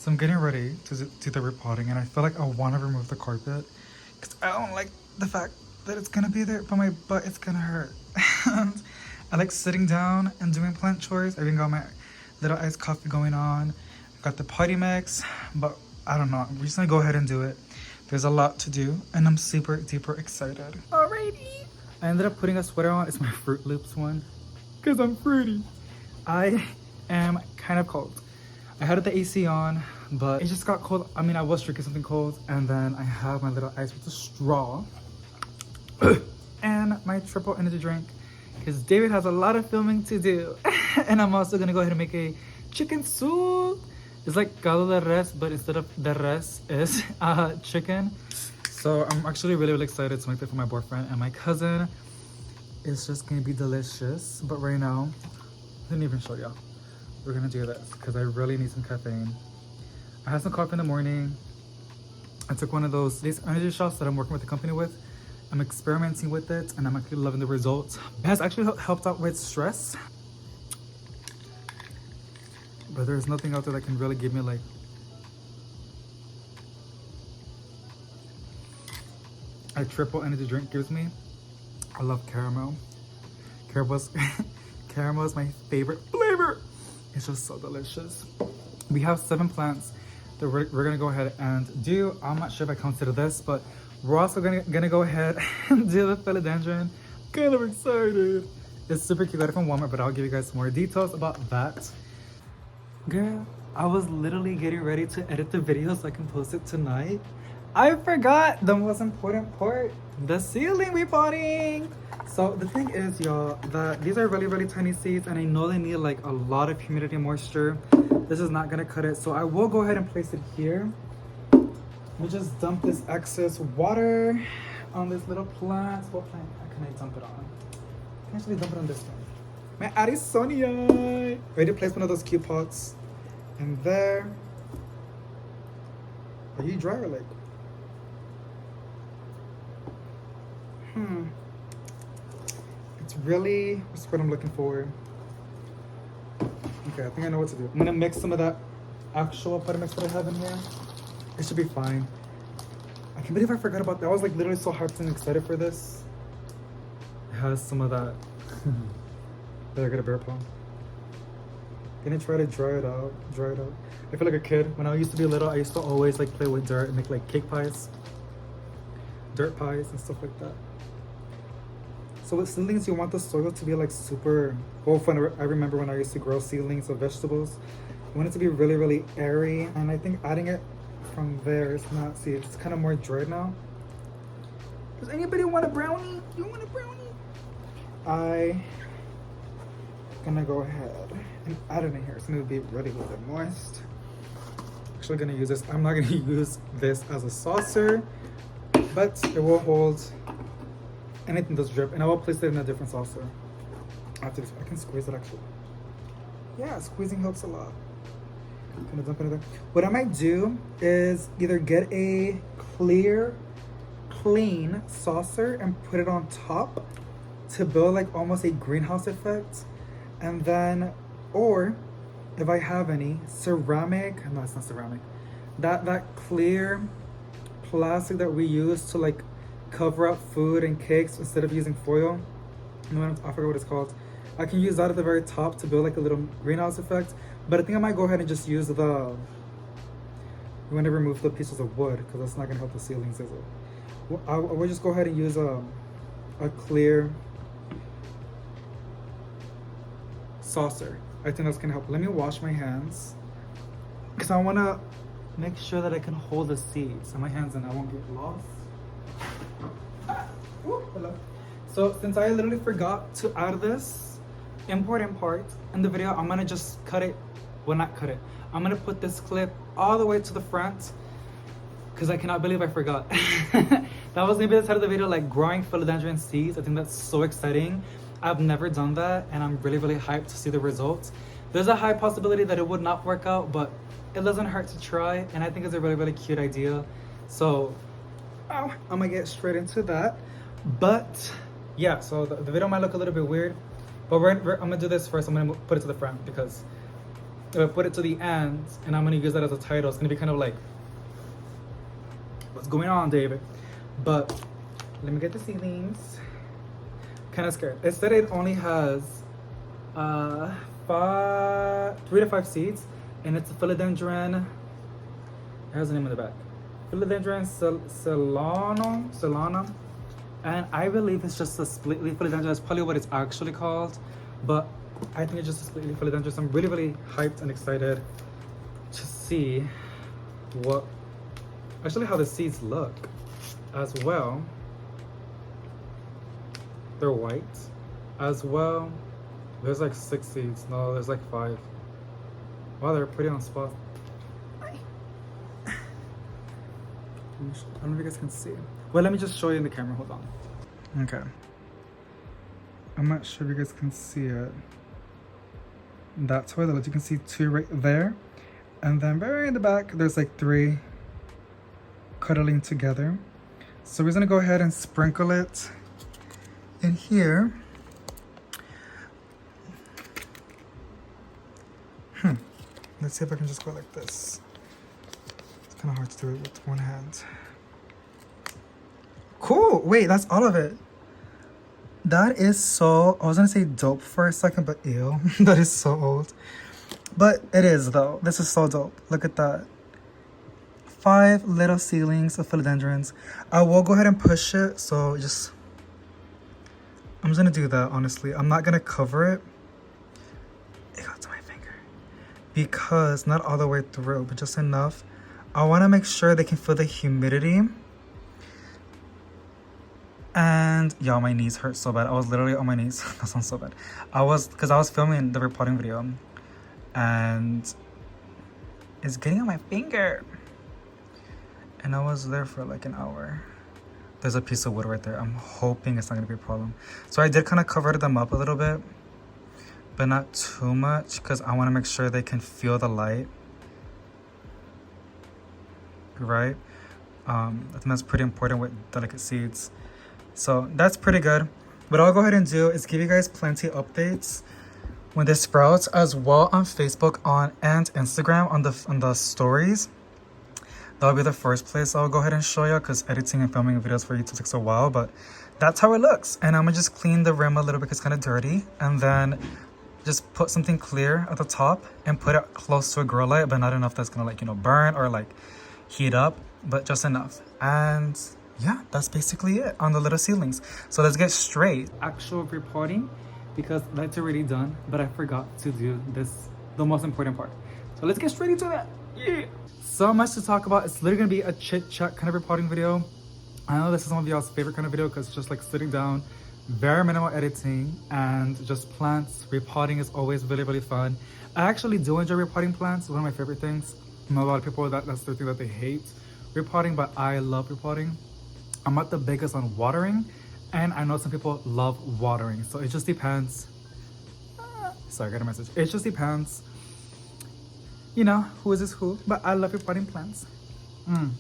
So I'm getting ready to do the repotting, and I feel like I want to remove the carpet because I don't like the fact that it's gonna be there, but my butt is gonna hurt. And I like sitting down and doing plant chores. I even got my little iced coffee going on. Got the potty mix, but I don't know. I'm just gonna go ahead and do it. There's a lot to do, and I'm super duper excited. Alrighty. I ended up putting a sweater on. It's my Fruit Loops one because I'm fruity. I am kind of cold. I had the AC on, but it just got cold. I mean, I was drinking something cold, and then I have my little ice with a straw and my triple energy drink because David has a lot of filming to do. And I'm also gonna go ahead and make a chicken soup. It's like caldo de res, but instead of the res is chicken. So I'm actually really excited to make that for my boyfriend and my cousin. It's just gonna be delicious. But right now, I didn't even show y'all. We're gonna do this because I really need some caffeine. I had some coffee in the morning. I took one of these energy shots that I'm working with the company with. I'm experimenting with it and I'm actually loving the results. It has actually helped out with stress. But there's nothing out there that can really give me like a triple energy drink gives me. I love caramel. Caramel is my favorite flavor. It's just so delicious. We have 7 plants that we're gonna go ahead and do. I'm not sure if I consider this, but we're also gonna go ahead and do the philodendron. Kind of excited. It's super cute. I got it from Walmart, but I'll give you guys some more details about that. Girl, I was literally getting ready to edit the video so I can post it tonight. I forgot the most important part, the ceiling repotting. So the thing is, y'all, that these are really tiny seeds, and I know they need like a lot of humidity and moisture. This is not gonna cut it, so I will go ahead and place it here. We just dump this excess water on this little plant. What plant can I dump it on? I can actually dump it on this one. My Addisonia. Ready to place one of those cute pots in there. Are you dry or like? It's really, what's what I'm looking for. Okay, I think I know what to do. I'm gonna mix some of that actual potty mix that I have in here. It should be fine. I can't believe I forgot about that. I was like literally so hyped and excited for this. It has some of that. Better get a bear paw. Gonna try to dry it out. I feel like a kid. When I used to be little, I used to always like play with dirt and make like cake pies, dirt pies and stuff like that. So with seedlings, you want the soil to be like super, well, I remember when I used to grow seedlings of vegetables, you want it to be really airy. And I think adding it from there is not, see, it's kind of more dry now. Does anybody want a brownie? You want a brownie? I'm gonna go ahead and add it in here. It's gonna be really moist. Actually gonna use this. I'm not gonna use this as a saucer, but it will hold anything that's drip, and I will place it in a different saucer. After this, I can squeeze it actually. Yeah, squeezing helps a lot. I'm gonna dump it in there. What I might do is either get a clean saucer and put it on top to build like almost a greenhouse effect. And then, or if I have any ceramic, no, it's not ceramic, that clear plastic that we use to like cover up food and cakes instead of using foil. I forgot what it's called. I can use that at the very top to build like a little greenhouse effect. But I think I might go ahead and just use we want to remove the pieces of wood because that's not gonna help the ceilings, is it? I will just go ahead and use a clear saucer. I think that's gonna help. Let me wash my hands because I want to make sure that I can hold the seeds in my hands and I won't get lost. Hello. So since I literally forgot to add this important part in the video, I'm gonna just cut it. Well, not cut it. I'm gonna put this clip all the way to the front because I cannot believe I forgot. That was maybe the side of the video, like growing philodendron seeds. I think that's so exciting. I've never done that, and I'm really hyped to see the results. There's a high possibility that it would not work out, but it doesn't hurt to try, and I think it's a really cute idea. So I'm gonna get straight into that. But yeah, so the video might look a little bit weird, but I'm gonna do this first. I'm gonna put it to the front because if I put it to the end and I'm gonna use that as a title, it's gonna be kind of like, what's going on, David? But let me get the ceilings. Kind of scared. It said it only has 3 to 5 seeds, and it's a philodendron. It has a name in the back. Philodendron solanum. And I believe it's just a split leaf philodendron. That's probably what it's actually called. But I think it's just a split leaf philodendron. So I'm really, really hyped and excited to see what, actually how the seeds look as well. They're white as well. There's like 6 seeds. No, there's like 5. Wow, they're pretty on spot. I don't know if you guys can see. Well, let me just show you in the camera. Hold on. Okay. I'm not sure if you guys can see it. That's how it looks. You can see 2 right there. And then very in the back, there's like 3 cuddling together. So we're gonna go ahead and sprinkle it in here. Let's see if I can just go like this. It's kind of hard to do it with one hand. Cool. Wait, that's all of it. That is so, I was gonna say dope for a second, but ew. That is so old. But it is though. This is so dope. Look at that. 5 little ceilings of philodendrons. I will go ahead and push it. So just, I'm just gonna do that, honestly. I'm not gonna cover it. It got to my finger. Because, not all the way through, but just enough. I wanna make sure they can feel the humidity. And y'all, my knees hurt so bad. I was literally on my knees. That sounds so bad. Because I was filming the repotting video. And it's getting on my finger. And I was there for like an hour. There's a piece of wood right there. I'm hoping it's not gonna be a problem. So I did kind of cover them up a little bit, but not too much, because I want to make sure they can feel the light. Right? I think that's pretty important with delicate seeds. So that's pretty good. What I'll go ahead and do is give you guys plenty of updates when this sprouts, as well on Facebook and Instagram on the stories. That'll be the first place I'll go ahead and show you, because editing and filming videos for YouTube takes a while, but that's how it looks. And I'm gonna just clean the rim a little bit because it's kind of dirty, and then just put something clear at the top and put it close to a grow light, but not enough that's gonna, like, you know, burn or like heat up, but just enough. And yeah, that's basically it on the little ceilings. So let's get straight. Actual repotting, because that's already done, but I forgot to do this, the most important part. So let's get straight into that. Yeah. So much to talk about. It's literally gonna be a chit chat kind of repotting video. I know this is some of y'all's favorite kind of video because it's just like sitting down, very minimal editing, and just plants. Repotting is always really, really fun. I actually do enjoy repotting plants. It's one of my favorite things. I know a lot of people that's their thing that they hate repotting, but I love repotting. I'm not the biggest on watering, and I know some people love watering, so it just depends. Sorry, I got a message. It just depends, you know, who is this who, but I love repotting plants. I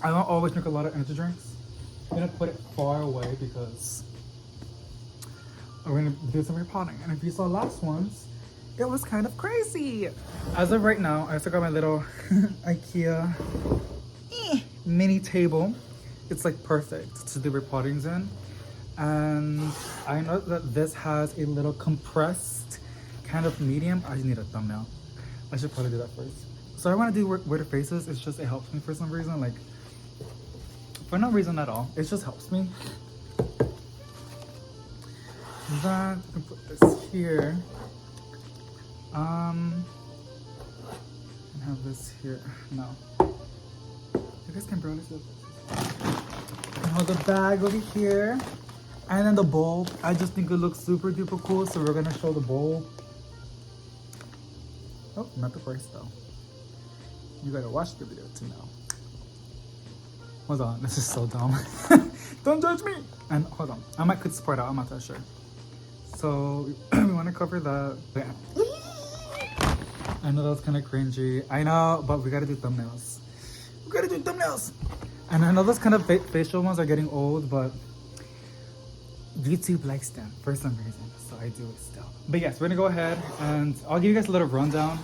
don't always drink a lot of energy drinks. I'm gonna put it far away because we're gonna do some repotting. And if you saw last ones, it was kind of crazy. As of right now, I still got my little IKEA mini table. It's like perfect to do repottings in. And I know that this has a little compressed kind of medium. I just need a thumbnail. I should probably do that first. So I want to do weird faces. It's just, it helps me for some reason. Like, for no reason at all. It just helps me. That, I can put this here. And have this here. No. You guys can barely see this. I have the bag over here. And then the bowl. I just think it looks super duper cool. So we're going to show the bowl. Oh, not the price though. You gotta watch the video to know. Hold on, this is so dumb. Don't judge me! And hold on, I might could support out, I'm not that sure. So, we wanna cover that. Yeah. I know that was kind of cringy. I know, but we gotta do thumbnails. We gotta do thumbnails! And I know those kind of facial ones are getting old, but YouTube likes them for some reason, so I do it still. But yes, we're gonna go ahead and I'll give you guys a little rundown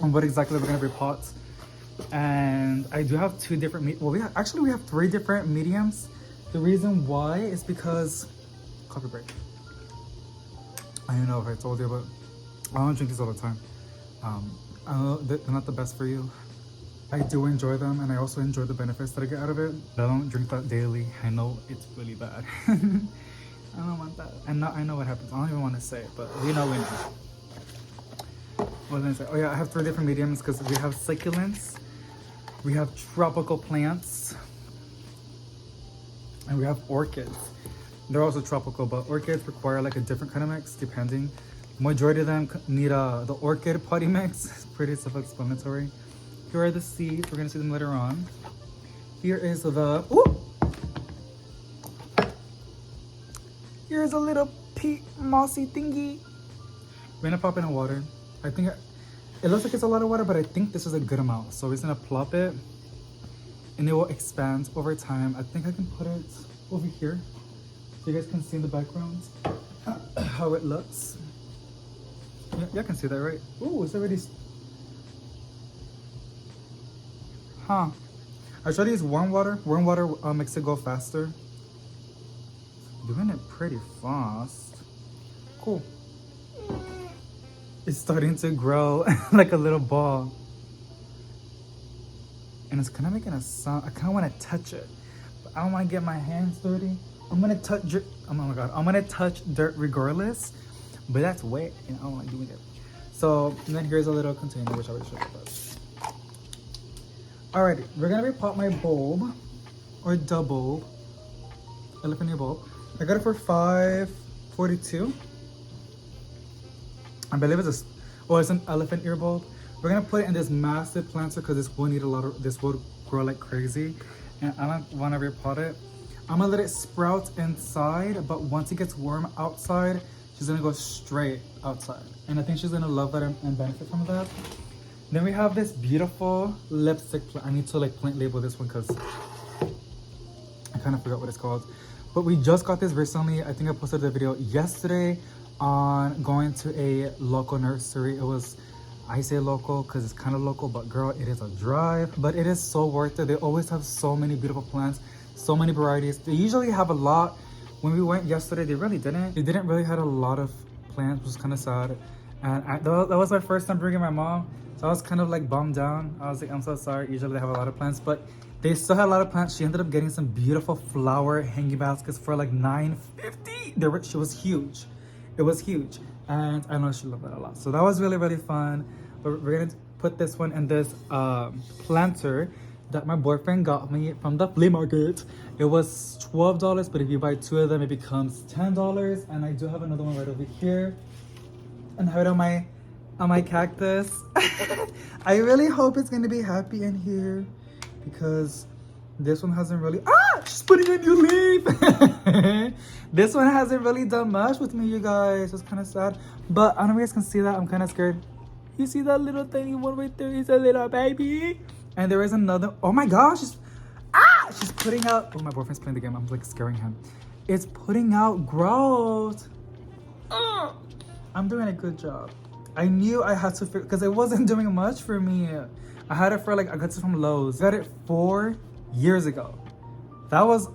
on what exactly we're gonna repot. And I do have two different we have 3 different mediums. The reason why is because coffee break. I don't know if I told you, but I don't drink these all the time. I know they're not the best for you. I do enjoy them, and I also enjoy the benefits that I get out of it. But I don't drink that daily. I know it's really bad. I don't want that. And I know what happens. I don't even want to say it, but we know. What was I say? Oh yeah, I have 3 different mediums because we have succulents, we have tropical plants, and we have orchids. They're also tropical, but orchids require like a different kind of mix depending. Majority of them need the orchid potty mix. It's pretty self-explanatory. Here are the seeds. We're gonna see them later on. Here is the here's a little pea mossy thingy. We're gonna pop it in water. I think it looks like it's a lot of water, but I think this is a good amount. So we're just gonna plop it, and it will expand over time. I think I can put it over here so you guys can see in the background how it looks. Yeah, you can see that, right? Oh, it's already. Huh. I tried to use warm water. Warm water makes it go faster. Doing it pretty fast. Cool. It's starting to grow like a little ball. And it's kind of making a sound. I kind of want to touch it, but I don't want to get my hands dirty. I'm going to touch dirt. Oh my God. I'm going to touch dirt regardless, but that's wet and I don't like doing it. So, and then here's a little container, which I will show you guys. Alrighty, we're gonna repot my bulb, or double elephant ear bulb. I got it for $5.42. I believe it's an elephant ear bulb. We're gonna put it in this massive planter because this will need this will grow like crazy, and I don't want to repot it. I'm gonna let it sprout inside, but once it gets warm outside, she's gonna go straight outside, and I think she's gonna love that and benefit from that. Then we have this beautiful lipstick plant. I need to like plant label this one because I kind of forgot what it's called. But we just got this recently. I think I posted the video yesterday on going to a local nursery. It was, I say local because it's kind of local, but girl, it is a drive. But it is so worth it. They always have so many beautiful plants, so many varieties. They usually have a lot. When we went yesterday, they really didn't. They didn't really have a lot of plants, which was kind of sad. And that was my first time bringing my mom. So I was kind of like bummed down. I was like, I'm so sorry. Usually they have a lot of plants, but they still had a lot of plants. She ended up getting some beautiful flower hanging baskets for like $9.50. She was huge. It was huge. And I know she loved that a lot. So that was really, really fun. But we're going to put this one in this planter that my boyfriend got me from the flea market. It was $12, but if you buy 2 of them, it becomes $10. And I do have another one right over here. And right on my cactus. I really hope it's gonna be happy in here because this one hasn't really she's putting a new leaf. This one hasn't really done much with me, you guys. It's kind of sad, but I don't know if you guys can see that. I'm kind of scared. You see that little tiny one right there? He's a little baby. And there is another. Oh my gosh, she's putting out. Oh, my boyfriend's playing the game. I'm like scaring him. It's putting out growth. I'm doing a good job. I knew I had to figure, because it wasn't doing much for me. I had it for like, I got it from Lowe's. I got it 4 years ago. That was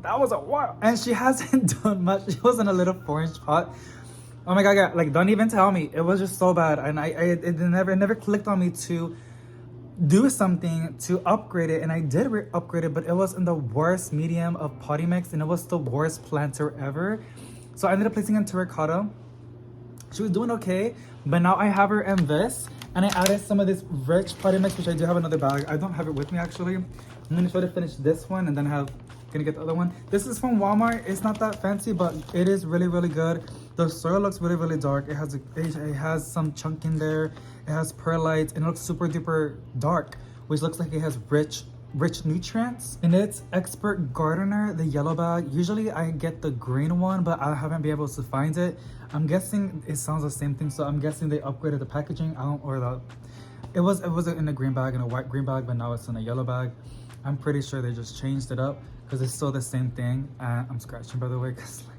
a while. And she hasn't done much. She was in a little 4-inch pot. Oh my God, yeah, like don't even tell me. It was just so bad. And it never clicked on me to do something to upgrade it. And I did upgrade it, but it was in the worst medium of potty mix, and it was the worst planter ever. So I ended up placing it in terracotta. She was doing okay, but now I have her in this, and I added some of this rich potty mix, which I do have another bag. I don't have it with me actually. I'm gonna try to finish this one and then gonna get the other one. This is from Walmart. It's not that fancy, but it is really, really good. The soil looks really, really dark. It has some chunk in there. It has perlite, and it looks super duper dark, which looks like it has rich nutrients. And it's Expert Gardener, the yellow bag. Usually I get the green one, but I haven't been able to find it. I'm guessing it sounds the same thing, so I'm guessing they upgraded the packaging. It was in a green bag, in a white green bag, but now it's in a yellow bag. I'm pretty sure they just changed it up because it's still the same thing. And I'm scratching, by the way, because like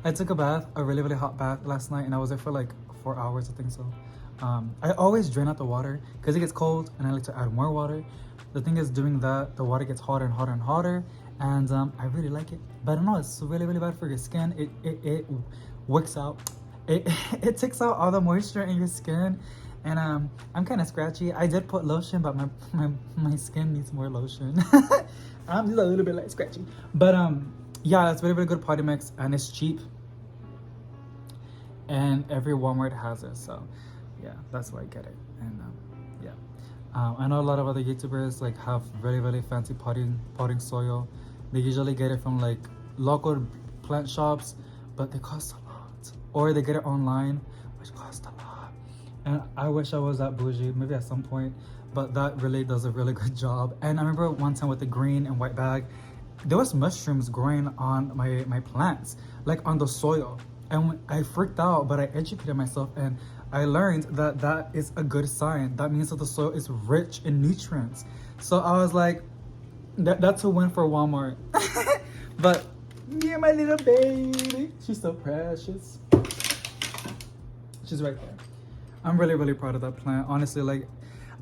I took a bath, a really, really hot bath last night, and I was there for like 4 hours, I think so. I always drain out the water because it gets cold, and I like to add more water. The thing is, doing that, the water gets hotter and hotter and hotter, and I really like it. But I know it's really, really bad for your skin. It works out. It takes out all the moisture in your skin, and I'm kind of scratchy. I did put lotion, but my skin needs more lotion. I'm just a little bit like scratchy, but yeah, it's very, very good potty mix, and it's cheap, and every Walmart has it, so yeah, that's why I get it. And yeah, I know a lot of other YouTubers like have really, really fancy potting soil. They usually get it from like local plant shops, but they cost a lot, or they get it online, which costs a lot. And I wish I was that bougie, maybe at some point, but that really does a really good job. And I remember one time with the green and white bag, there was mushrooms growing on my plants, like on the soil. And I freaked out, but I educated myself, and I learned that that is a good sign. That means that the soil is rich in nutrients. So I was like, that's a win for Walmart. But yeah, my little baby, she's so precious. She's right there. I'm really, really proud of that plant. Honestly, like,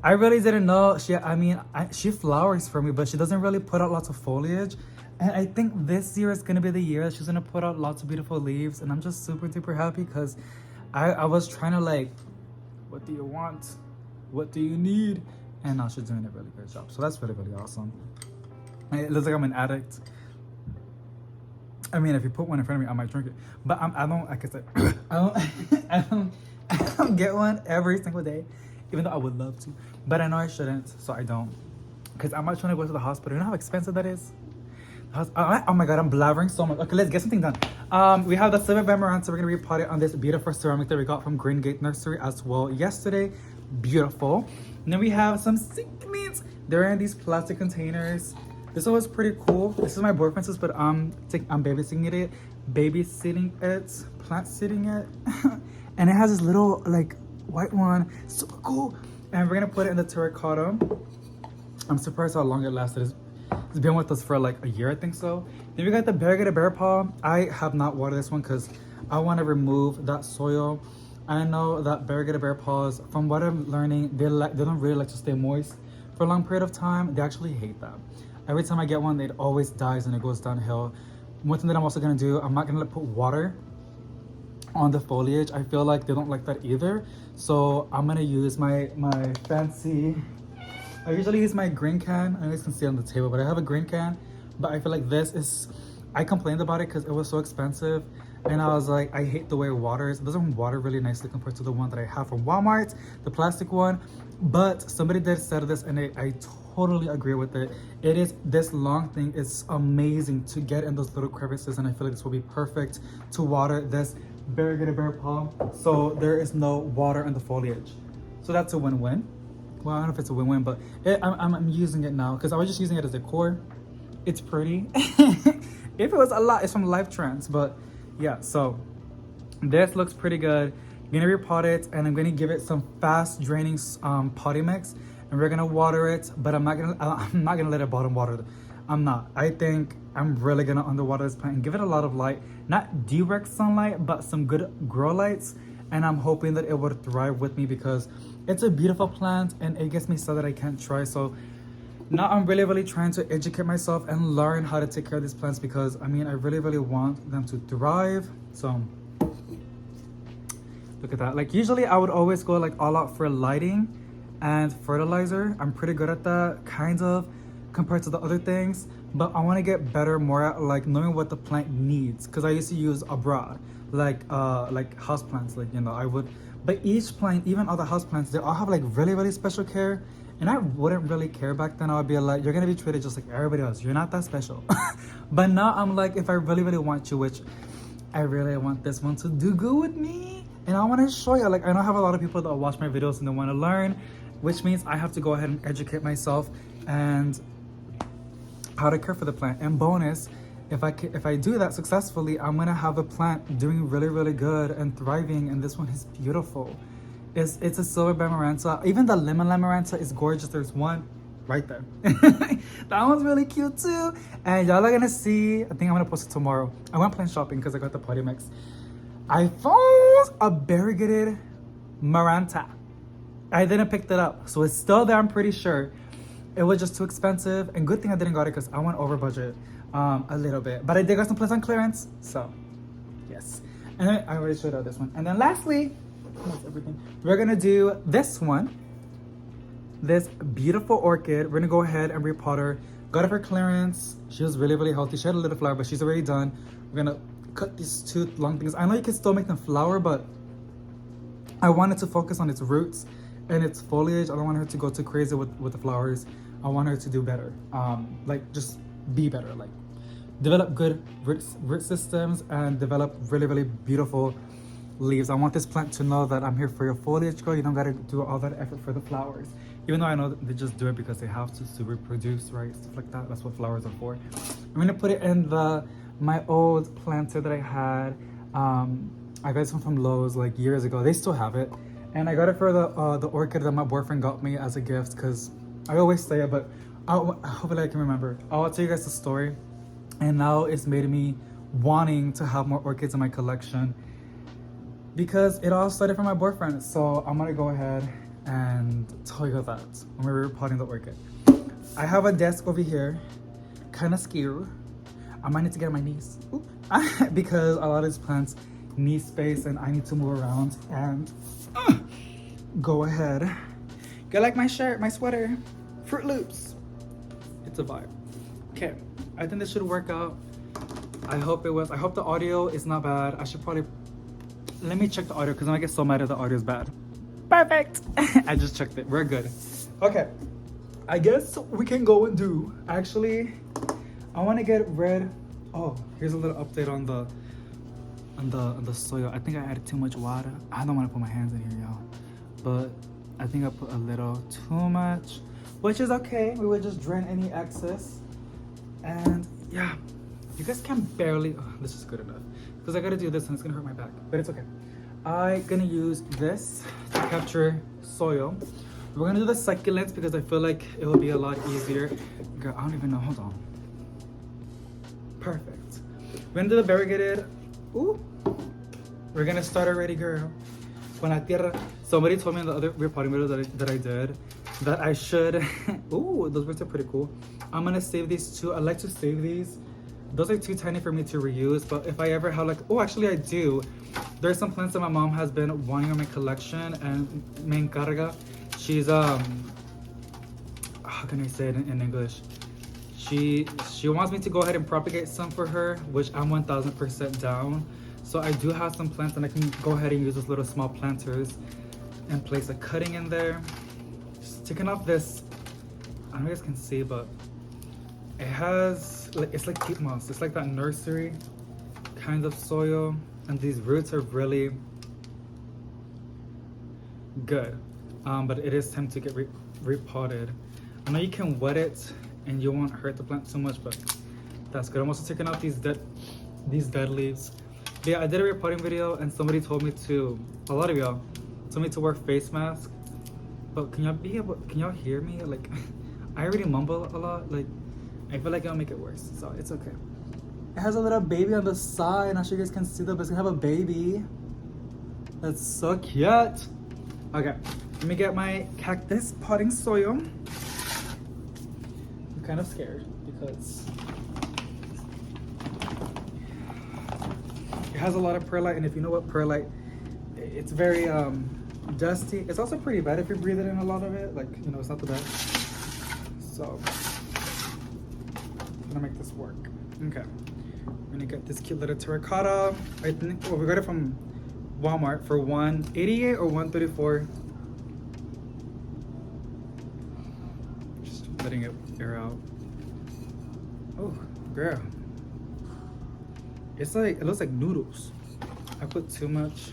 I really didn't know. She flowers for me, but she doesn't really put out lots of foliage. And I think this year is gonna be the year that she's gonna put out lots of beautiful leaves. And I'm just super duper happy, because I was trying to like, what do you want? What do you need? And now she's doing a really good job. So that's really, really awesome. It looks like I'm an addict. I mean, if you put one in front of me, I might drink it. But I don't, like I said, I don't get one every single day, even though I would love to. But I know I shouldn't, so I don't. Because I'm not trying to go to the hospital. You know how expensive that is? Oh my god, I'm blabbering so much. Okay, let's get something done. We have the silver Bamaranta. We're going to repot it on this beautiful ceramic that we got from Green Gate Nursery as well yesterday. Beautiful. And then we have some cyclames. They're in these plastic containers. This one was pretty cool. This is my boyfriend's, but I'm babysitting it, plant sitting it. And it has this little like white one, super cool. And we're gonna put it in the terracotta. I'm surprised how long it lasted. It's been with us for like a year, I think so. Then we got the variegated bear paw. I have not watered this one because I want to remove that soil. I know that variegated bear paws, from what I'm learning, they don't really like to stay moist for a long period of time. They actually hate that. Every time I get one, it always dies and it goes downhill. One thing that I'm also gonna do, I'm not gonna put water on the foliage. I feel like they don't like that either. So I'm gonna use my fancy, I usually use my green can. I know you can see it on the table, but I have a green can. But I feel like this is, I complained about it because it was so expensive. And I was like, I hate the way it waters. It doesn't water really nicely compared to the one that I have from Walmart, the plastic one. But somebody did say this, and I totally agree with it. It is, this long thing is amazing to get in those little crevices, and I feel like this will be perfect to water this variegated bear paw, so there is no water in the foliage. So that's a win-win. Well, I don't know if it's a win-win, but I'm using it now because I was just using it as a decor. It's pretty. If it was a lot, it's from Life Trends, but yeah. So this looks pretty good. I'm gonna repot it, and I'm gonna give it some fast draining potty mix, and we're gonna water it. But I'm not gonna let it bottom water. I'm not. I think I'm really gonna underwater this plant and give it a lot of light, not direct sunlight, but some good grow lights. And I'm hoping that it would thrive with me because it's a beautiful plant and it gets me sad that I can't try. So now I'm really trying to educate myself and learn how to take care of these plants, because I mean, I really want them to thrive. So look at that. Like usually I would always go like all out for lighting and fertilizer. I'm pretty good at that, kind of, compared to the other things. But I want to get better, more at like knowing what the plant needs, because I used to use abroad, like houseplants, like, you know, I would. But each plant, even other houseplants, they all have like really special care. And I wouldn't really care back then. I would be like, you're gonna be treated just like everybody else. You're not that special. But now I'm like, if I really want you, which I really want this one to do good with me. And I want to show you, like, I know I have a lot of people that watch my videos and they want to learn, which means I have to go ahead and educate myself and how to care for the plant. And bonus, if I do that successfully, I'm gonna have the plant doing really good and thriving. And this one is beautiful. It's a silver Bamaranta. Even the lemon Lamaranta is gorgeous. There's one right there. That one's really cute too. And y'all are gonna see, I think I'm gonna post it tomorrow. I went plain shopping because I got the potty mix. I found a variegated Maranta. I didn't pick that up, so it's still there, I'm pretty sure. It was just too expensive, and good thing I didn't got it because I went over budget a little bit. But I did got some plants on clearance, so yes. And then I already showed out this one. And then lastly, that's everything. We're gonna do this one. This beautiful orchid. We're gonna go ahead and repot her. Got it for clearance. She was really, really healthy. She had a little flower, but she's already done. We're gonna cut these two long things. I know you can still make them flower, but I wanted to focus on its roots and its foliage. I don't want her to go too crazy with the flowers. I want her to do better. Like just be better. Like develop good root systems and develop really, really beautiful leaves. I want this plant to know that I'm here for your foliage, girl. You don't gotta do all that effort for the flowers. Even though I know they just do it because they have to reproduce, right? Stuff like that. That's what flowers are for. I'm gonna put it in my old planter that I had. I got this one from Lowe's like years ago. They still have it. And I got it for the orchid that my boyfriend got me as a gift because I always say it, but hopefully I can remember. I'll tell you guys the story. And now it's made me wanting to have more orchids in my collection because it all started from my boyfriend. So I'm gonna go ahead and tell you that when we were repotting the orchid. I have a desk over here, kind of scared. I might need to get on my knees because a lot of these plants need space and I need to move around and go ahead. Get like my shirt, my sweater, Fruit Loops. It's a vibe. Okay, I think this should work out. I hope it was. I hope the audio is not bad. I should probably, let me check the audio because I might get so mad if the audio is bad. Perfect. I just checked it. We're good. Okay. I guess we can go and do. Actually, I want to get rid. Oh, here's a little update on the soil. I think I added too much water. I don't want to put my hands in here, y'all. But I think I put a little too much, which is okay. We would just drain any excess. And yeah, you guys can barely. Oh, this is good enough because I got to do this and it's gonna hurt my back, but it's okay. I'm gonna use this to capture soil. We're gonna do the succulents because I feel like it will be a lot easier. Girl, I don't even know. Hold on. Perfect. We're gonna do the variegated. Ooh. We're gonna start already, girl. Con la tierra. Somebody told me in the other repotting video that I did that I should. Ooh, those words are pretty cool. I'm gonna save these two. I like to save these. Those are too tiny for me to reuse, but if I ever have like, oh, actually I do. There's some plants that my mom has been wanting in my collection, and me encarga. She's how can I say it in English? She wants me to go ahead and propagate some for her, which I'm 1000% down. So I do have some plants, and I can go ahead and use those little small planters and place a cutting in there. Just taking off this. I don't know if you guys can see, but it has it's like peat moss. It's like that nursery kind of soil, and these roots are really good. But it is time to get repotted. I know you can wet it and you won't hurt the plant so much, but that's good. I'm also taking out these dead leaves. But yeah, I did a repotting video and somebody told me to, a lot of y'all told me to wear face mask. But can y'all hear me? Like I already mumble a lot. Like I feel like it'll make it worse, so it's okay. It has a little baby on the side. Not sure you guys can see that, but it's gonna have a baby. That's so cute. Okay, let me get my cactus potting soil. I'm kind of scared because it has a lot of perlite, and if you know what perlite, it's very dusty. It's also pretty bad if you breathe it in, a lot of it. Like, you know, it's not the best. So I'm gonna make this work. Okay, I'm gonna get this cute little terracotta. I think, well, we got it from Walmart for $188 or $134. Just letting it air out. Oh, girl. It's like, it looks like noodles. I put too much.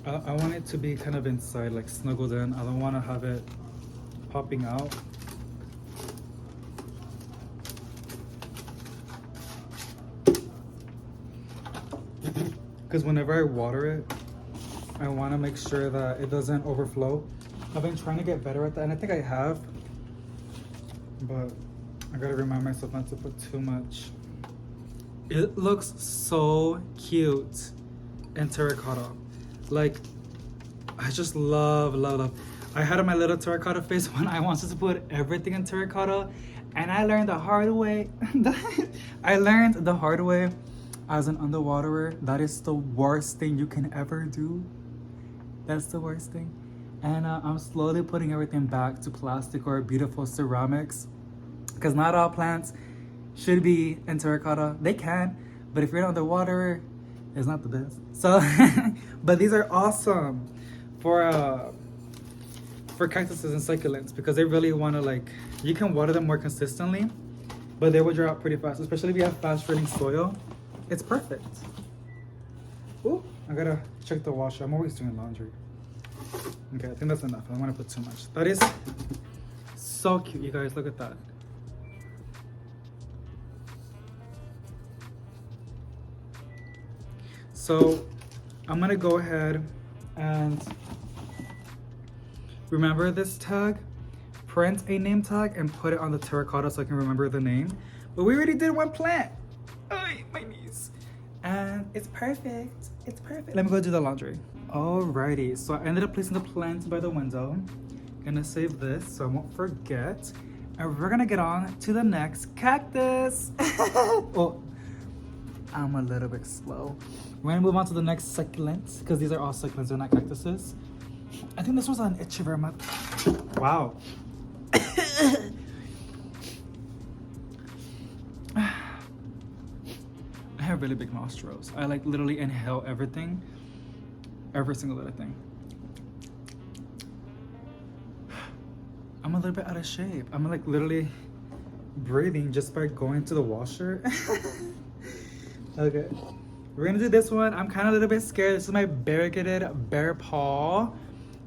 I want it to be kind of inside, like snuggled in. I don't want to have it popping out. Because whenever I water it, I want to make sure that it doesn't overflow. I've been trying to get better at that, and I think I have, but I gotta remind myself not to put too much. It looks so cute in terracotta. Like, I just love. I had my little terracotta phase when I wanted to put everything in terracotta, and I learned the hard way. I learned the hard way as an underwaterer. That is the worst thing you can ever do. That's the worst thing. And I'm slowly putting everything back to plastic or beautiful ceramics, because not all plants should be in terracotta. They can, but if you're an underwaterer, it's not the best. So, but these are awesome for cactuses and succulents, because they really want to, like, you can water them more consistently, but they will dry out pretty fast, especially if you have fast draining soil. It's perfect. Ooh, I gotta check the washer. I'm always doing laundry. Okay, I think that's enough. I don't want to put too much. That is so cute, you guys. Look at that. So I'm gonna go ahead and remember this tag, print a name tag and put it on the terracotta so I can remember the name. But we already did one plant. Ay, my knees. And it's perfect. It's perfect. Let me go do the laundry. Alrighty, so I ended up placing the plant by the window. Gonna save this so I won't forget. And we're gonna get on to the next cactus. Oh, I'm a little bit slow. We're gonna move on to the next succulents, because these are all succulents, they're not cactuses. I think this was an itchy very much. Wow. I have really big nostrils. I like literally inhale everything. Every single little thing. I'm a little bit out of shape. I'm like literally breathing just by going to the washer. Okay. We're gonna do this one. I'm kind of a little bit scared. This is my variegated bear paw.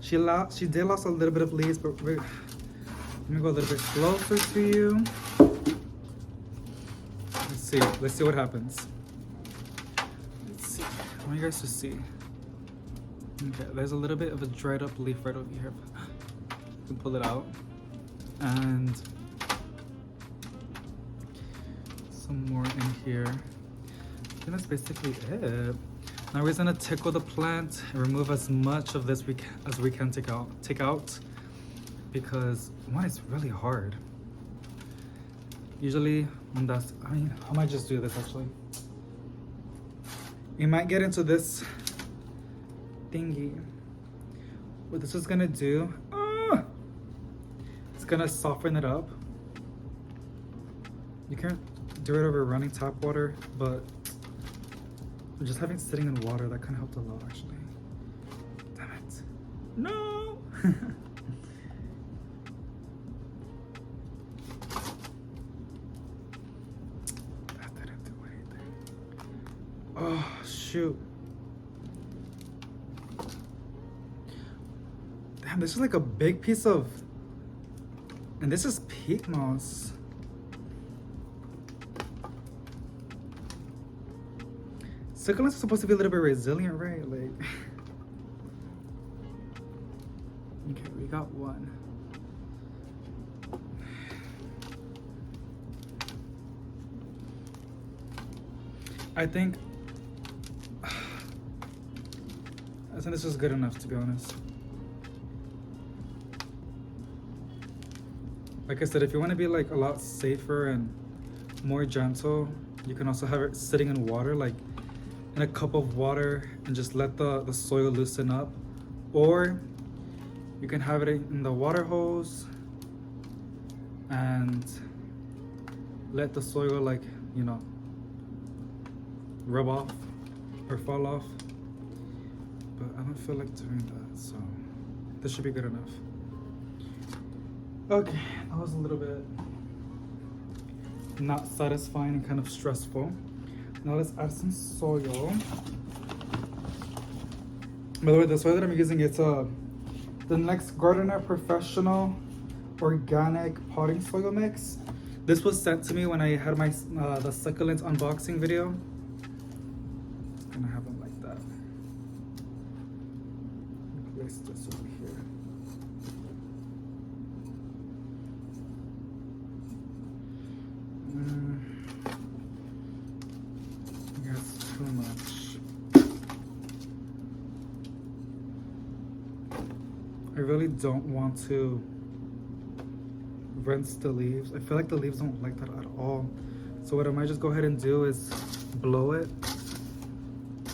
She did lose a little bit of leaves, but let me go a little bit closer to you. Let's see what happens. Let's see. I want you guys to see. Okay, there's a little bit of a dried up leaf right over here. You can pull it out. And some more in here. I think that's basically it. Now we're just gonna tickle the plant and remove as much of this as we can take out, because one, it's really hard. Usually when I might just do this actually. You might get into this thingy. What this is gonna do, it's gonna soften it up. You can't do it over running tap water, but just having it sitting in water, that kind of helped a lot actually. Damn it. No! That didn't do anything. Oh, shoot. Damn, this is like a big piece of, and this is peat moss. Succulents are supposed to be a little bit resilient, right? Like, okay, we got one. I think this is good enough, to be honest. Like I said, if you want to be like a lot safer and more gentle, you can also have it sitting in water, like in a cup of water, and just let the soil loosen up. Or you can have it in the water hose and let the soil, like, you know, rub off or fall off. But I don't feel like doing that, so this should be good enough. Okay, that was a little bit not satisfying and kind of stressful. Now let's add some soil. By the way, the soil that I'm using is the Next Gardener Professional Organic Potting Soil Mix. This was sent to me when I had my the succulent unboxing video. I'm gonna have them like that. place this over here. That's too much. I really don't want to rinse the leaves. I feel like the leaves don't like that at all. So what I might just go ahead and do is blow it,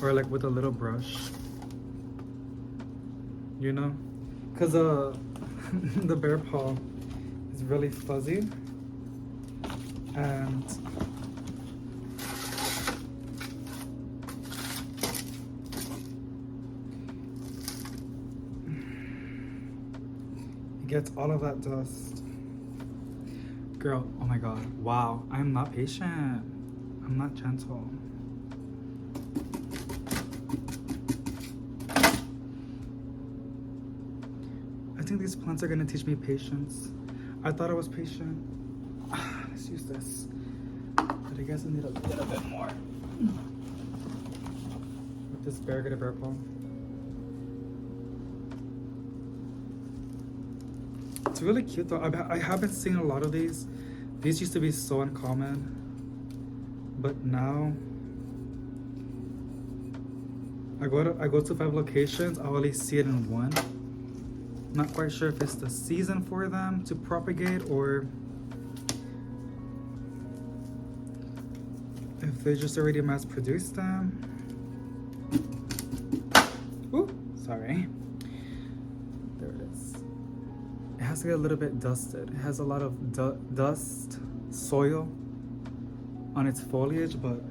or like with a little brush, you know, because the bear paw is really fuzzy, and it gets all of that dust. Girl, oh my god, wow, I'm not patient. I'm not gentle. I think these plants are gonna teach me patience. I thought I was patient. Let's use this. But I guess I need a little bit more. With this variegated bear paw. It's really cute though. I have been seeing a lot of these. These used to be so uncommon, but now I go to 5 locations. I only see it in one. Not quite sure if it's the season for them to propagate or if they just already mass produced them. Ooh, sorry. There it is. It has to get a little bit dusted. It has a lot of dust, soil on its foliage, but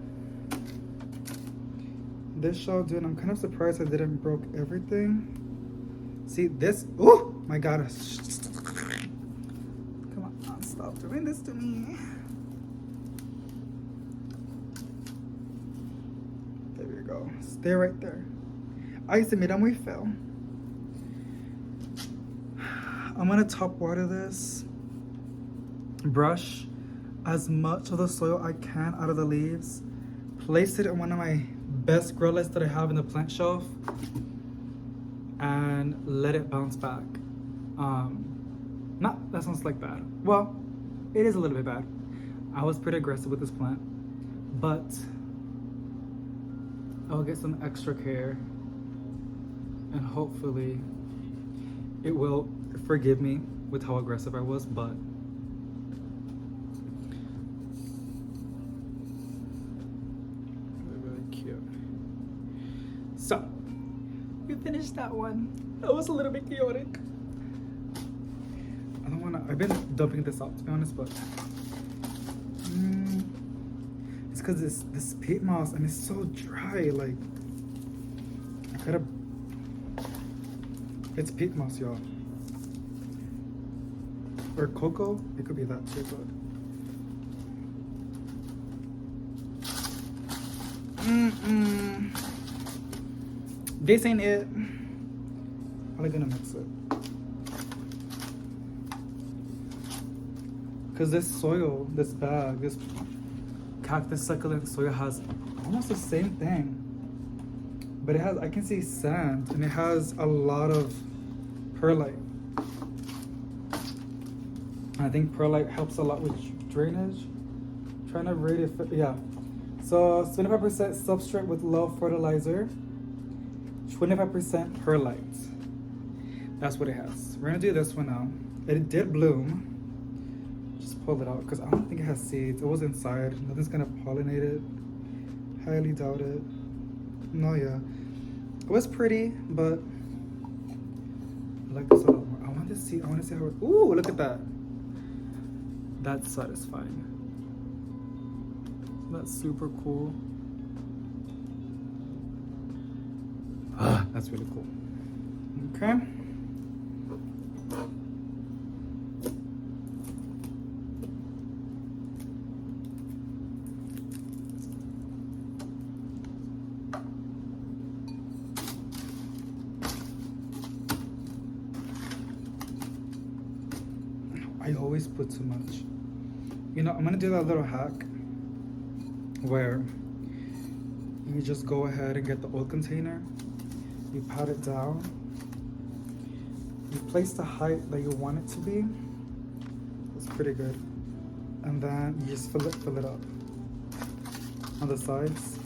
this shall do. And I'm kind of surprised I didn't broke everything. See this? Oh my god. Come on, stop doing this to me. There we go. Stay right there. Ay, se mira muy feo. I'm gonna top water this. Brush as much of the soil I can out of the leaves. Place it in one of my best grow lights that I have in the plant shelf. And let it bounce back. That sounds like bad. Well, it is a little bit bad. I was pretty aggressive with this plant, but I'll get some extra care and hopefully it will forgive me with how aggressive I was, but really cute. So, we finished that one. That was a little bit chaotic. I've been dumping this out to be honest, but it's because this peat moss and it's so dry. Like it's peat moss, y'all, or cocoa. It could be that too, but this ain't it. I'm gonna mix it. Because this soil, this bag, this cactus succulent soil has almost the same thing. But it has, I can see sand and it has a lot of perlite. I think perlite helps a lot with drainage. Trying to rate it, yeah. So 25% substrate with low fertilizer, 25% perlite. That's what it has. We're gonna do this one now. It did bloom. Just pull it out because I don't think it has seeds. It was inside. Nothing's gonna pollinate it. Highly doubt it. No, yeah. It was pretty, but I like this a lot more. I want to see how it. Ooh, look at that. That's satisfying. That's super cool. That's really cool. Okay. I always put too much. You know, I'm gonna do that little hack where you just go ahead and get the old container, you pat it down, you place the height that you want it to be. It's pretty good. And then you just fill it up on the sides.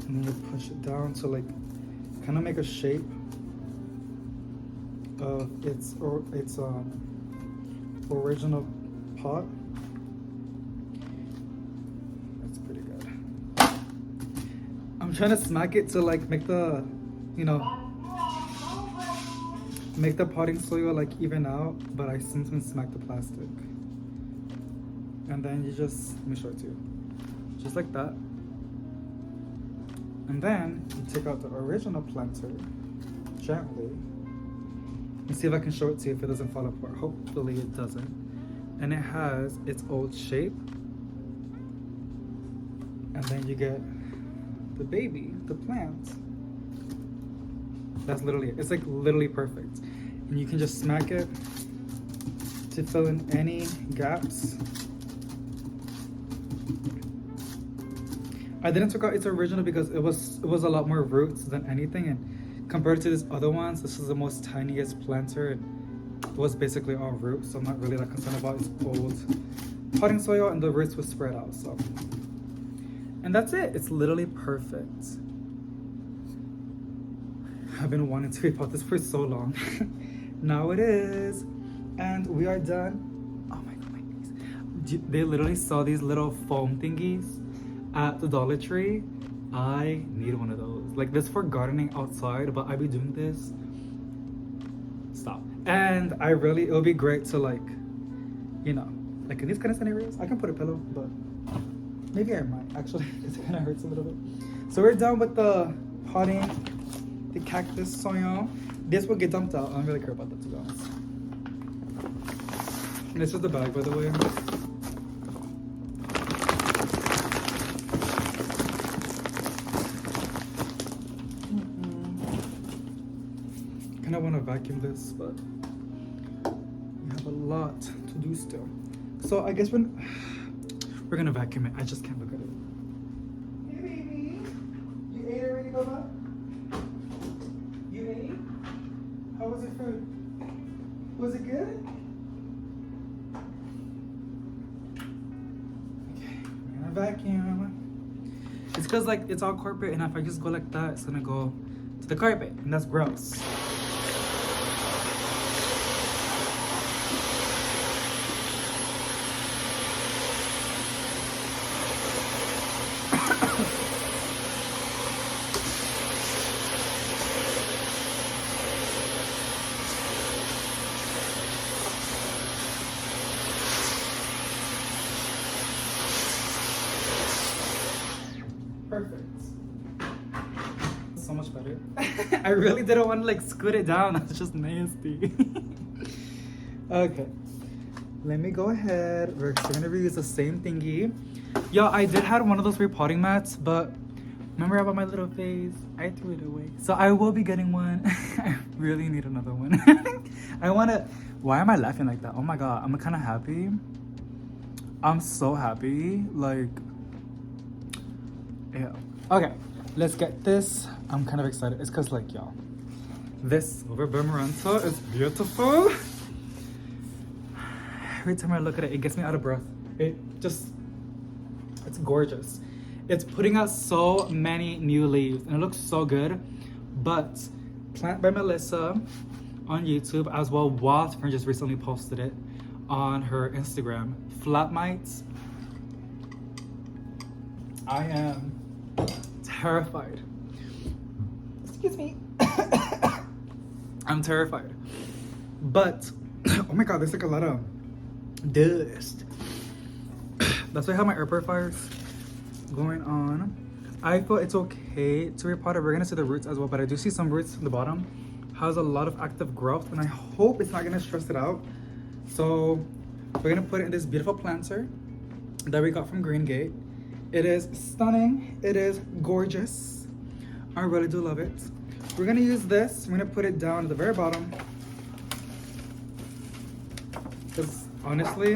And then you push it down to like kind of make a shape of its original pot. That's pretty good. I'm trying to smack it to like make the, you know, make the potting soil like even out, but I sometimes smack the plastic. And then you just, let me show it to you. Just like that. And then you take out the original planter gently. Let me see if I can show it to you if it doesn't fall apart. Hopefully it doesn't. And it has its old shape. And then you get the baby, the plant. That's literally it. It's like literally perfect. And you can just smack it to fill in any gaps. I didn't take out its original because it was a lot more roots than anything, and compared to these other ones, this is the most tiniest planter, and it was basically all roots, so I'm not really that concerned about its old potting soil, and the roots were spread out. So, and that's it. It's literally perfect. I've been wanting to repot this for so long. Now it is, and we are done. Oh my god, my knees. They literally saw these little foam thingies at the Dollar Tree. I need one of those. Like, this for gardening outside, but I be doing this. Stop. And it would be great to, like, you know, like in these kind of scenarios, I can put a pillow, but maybe I might actually, because it kind of hurts a little bit. So we're done with the potting, the cactus soil. This will get dumped out. I don't really care about that, to be honest. And this is the bag, by the way. I want to vacuum this, but we have a lot to do still. So I guess we're gonna vacuum it. I just can't look at it. Hey baby, you ate already, Baba? You ate? How was your food? Was it good? Okay, we're gonna vacuum. It's because like it's all carpet, and if I just go like that, it's gonna go to the carpet, and that's gross. Perfect. So much better. I really didn't want to like scoot it down. That's just nasty. Okay. Let me go ahead. We're gonna reuse the same thingy. Yo, I did have one of those repotting mats, but remember about my little face? I threw it away. So I will be getting one. I really need another one. I wanna. Why am I laughing like that? Oh my god, I'm kind of happy. I'm so happy. Like. Yeah. Okay, let's get this. I'm kind of excited. It's because, like, y'all, this over Bermaranta is beautiful. Every time I look at it, it gets me out of breath. It's gorgeous. It's putting out so many new leaves, and it looks so good. But Plant by Melissa on YouTube, as well, Watt just recently posted it on her Instagram. Flat mites. I am terrified. Excuse me. I'm terrified. But oh my god, there's like a lot of dust. That's why I have my air purifiers going on. I feel it's okay to repot it. We're gonna see the roots as well, but I do see some roots in the bottom. Has a lot of active growth, and I hope it's not gonna stress it out. So we're gonna put it in this beautiful planter that we got from Green Gate. It is stunning. It is gorgeous. I really do love it. We're gonna use this. We're gonna put it down at the very bottom. Because honestly,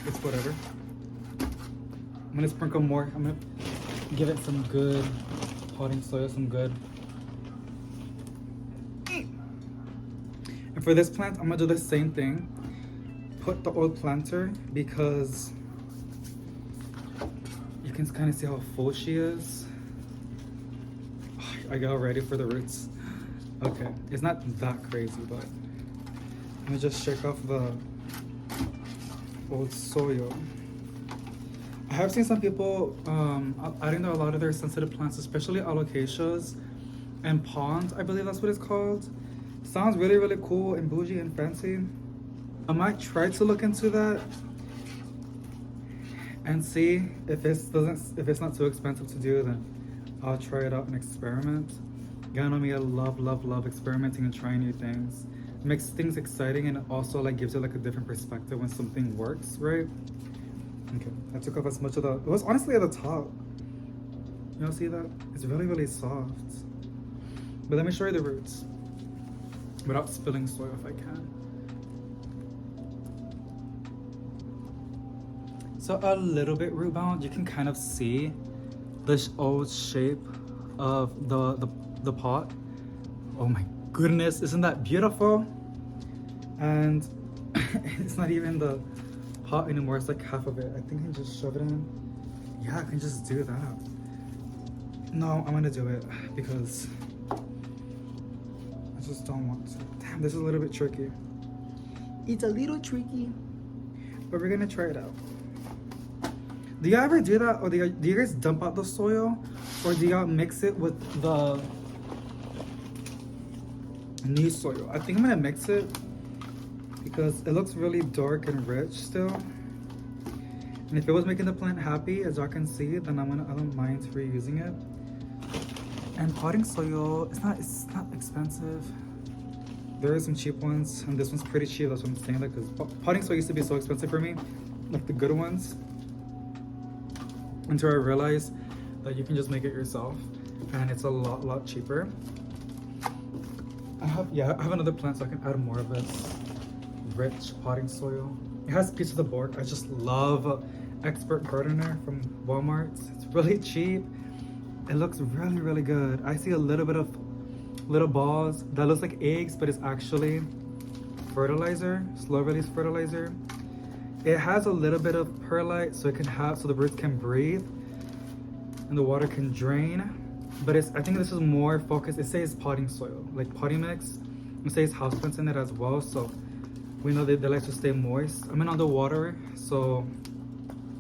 it's whatever. I'm gonna sprinkle more. I'm gonna give it some good potting soil, some good. And for this plant, I'm gonna do the same thing. Put the old planter because you can kind of see how full she is. I got ready for the roots. Okay, it's not that crazy, but let me just shake off the old soil. I have seen some people adding a lot of their sensitive plants, especially alocasias and ponds, I believe that's what it's called. Sounds really, really cool and bougie and fancy. I might try to look into that and see if it's not too expensive to do, then I'll try it out and experiment. You know me, I love experimenting and trying new things. It makes things exciting and it also like gives you like a different perspective when something works, right? Okay, I took off as much of the, it was honestly at the top. Y'all see that? It's really, really soft. But let me show you the roots without spilling soil if I can. So a little bit root bound, you can kind of see the old shape of the pot. Oh my goodness, isn't that beautiful? And it's not even the pot anymore, it's like half of it. I think I can just shove it in. Yeah, I can just do that. No, I'm gonna do it because I just don't want to. Damn, this is a little bit tricky. It's a little tricky, but we're gonna try it out. Do y'all ever do that, or do you guys dump out the soil, or do y'all mix it with the new soil? I think I'm gonna mix it because it looks really dark and rich still. And if it was making the plant happy, as y'all can see, then I don't mind reusing it. And potting soil, it's not expensive. There are some cheap ones, and this one's pretty cheap. That's what I'm saying, because potting soil used to be so expensive for me, like the good ones. Until I realized that you can just make it yourself, and it's a lot cheaper. I have another plant, so I can add more of this rich potting soil. It has a piece of the bark. I just love Expert Gardener from Walmart. It's really cheap. It looks really good. I see a little bit of little balls that looks like eggs, but it's actually fertilizer, slow release fertilizer. It has a little bit of perlite so the roots can breathe and the water can drain. But I think this is more focused. It says potting soil, like potting mix. It says houseplants in it as well, so we know they like to stay moist. I'm in underwater, so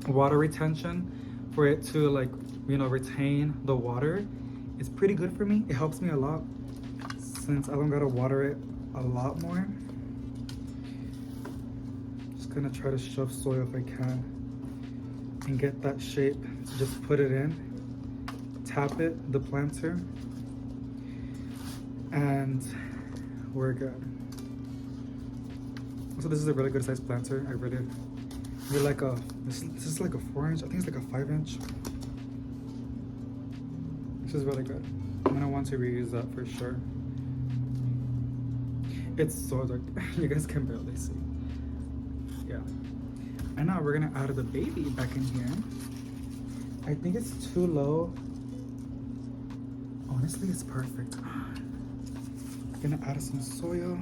water retention for it to like, retain the water is pretty good for me. It helps me a lot since I don't gotta water it a lot more. Gonna try to shove soil if I can and get that shape. So just put it in, tap it, the planter, and we're good. So this is a really good size planter. I really like this is like a 4-inch. I think it's like a 5-inch. This is really good. I'm gonna want to reuse that for sure. It's so dark. You guys can barely see. Yeah. And now we're gonna add the baby back in here. I think it's too low. Honestly, it's perfect. I'm gonna add some soil.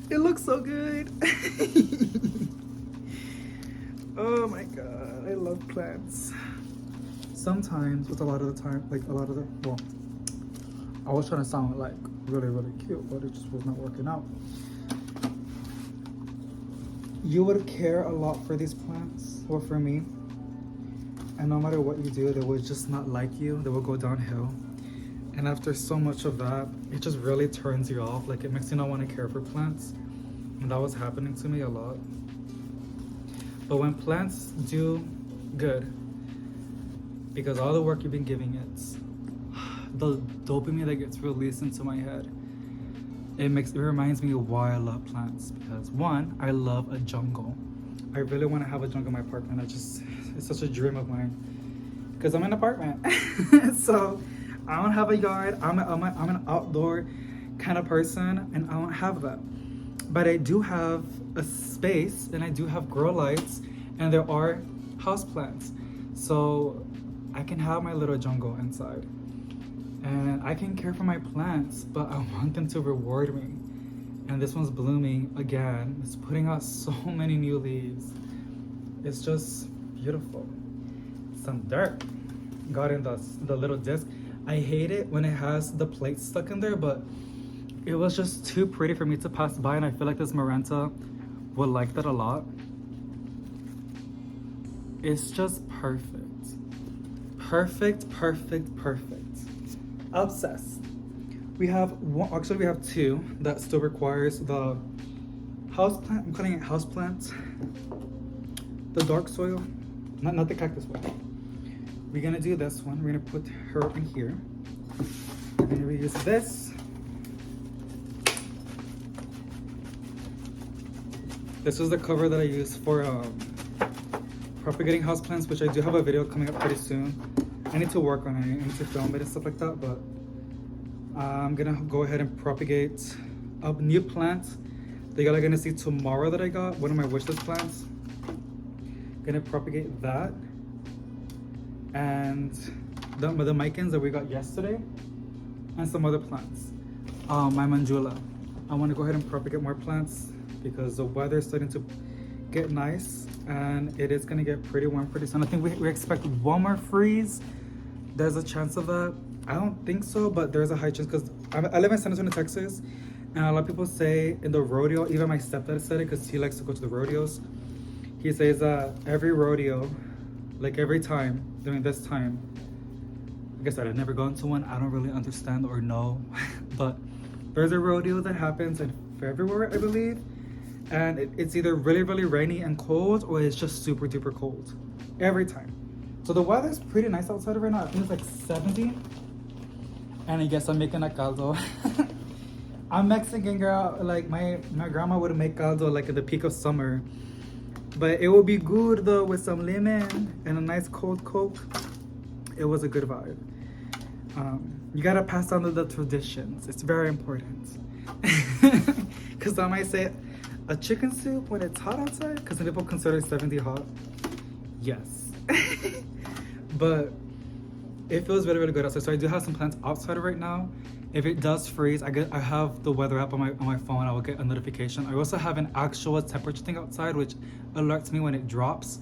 It looks so good. Oh my god, I love plants. Sometimes, with a lot of the time, well, I was trying to sound like really cute, but it just was not working out. You would care a lot for these plants, or for me, and no matter what you do, they would just not like you. They will go downhill, and after so much of that, it just really turns you off. Like, it makes you not want to care for plants, and that was happening to me a lot. But when plants do good, because all the work you've been giving it, the dopamine that gets released into my head, it reminds me of why I love plants. Because one, I love a jungle. I really want to have a jungle in my apartment. It's such a dream of mine. Because I'm in an apartment. So I don't have a yard. I'm an outdoor kind of person, and I don't have that. But I do have a space, and I do have grow lights, and there are houseplants. So I can have my little jungle inside. And I can care for my plants, but I want them to reward me. And this one's blooming again. It's putting out so many new leaves. It's just beautiful. Some dirt got in the little disc. I hate it when it has the plate stuck in there, but it was just too pretty for me to pass by, and I feel like this Maranta would like that a lot. It's just perfect. Perfect, perfect, perfect. Obsessed. We have one, actually we have two that still requires the houseplant. I'm calling it houseplant. The dark soil, not the cactus one. We're gonna do this one. We're gonna put her in here. We're gonna reuse this. This was the cover that I used for propagating houseplants, which I do have a video coming up pretty soon. I need to work on it. I need to film it and stuff like that, but I'm gonna go ahead and propagate a new plant that y'all are gonna see tomorrow that I got, one of my wishlist plants. Gonna propagate that. And the micans that we got yesterday, and some other plants. My mandula. I wanna go ahead and propagate more plants because the weather is starting to get nice and it is gonna get pretty warm pretty soon. I think we expect one more freeze. There's a chance of that. I don't think so, but there's a high chance because I live in San Antonio, Texas, and a lot of people say in the rodeo, even my stepdad said it because he likes to go to the rodeos. He says that every rodeo, like every time during this time, like I said, I've never gone to one. I don't really understand or know, but there's a rodeo that happens in February, I believe, and it's either really, really rainy and cold or it's just super duper cold every time. So the weather's pretty nice outside right now. I think it's like 70. And I guess I'm making a caldo. I'm Mexican, girl. Like my grandma would make caldo like at the peak of summer. But it would be good though with some lemon and a nice cold Coke. It was a good vibe. You gotta pass on the traditions. It's very important. Because I might say a chicken soup when it's hot outside, because some people consider 70 hot. Yes. But it feels really, really good outside. So I do have some plants outside right now. If it does freeze, I have the weather app on my phone. I will get a notification. I also have an actual temperature thing outside, which alerts me when it drops.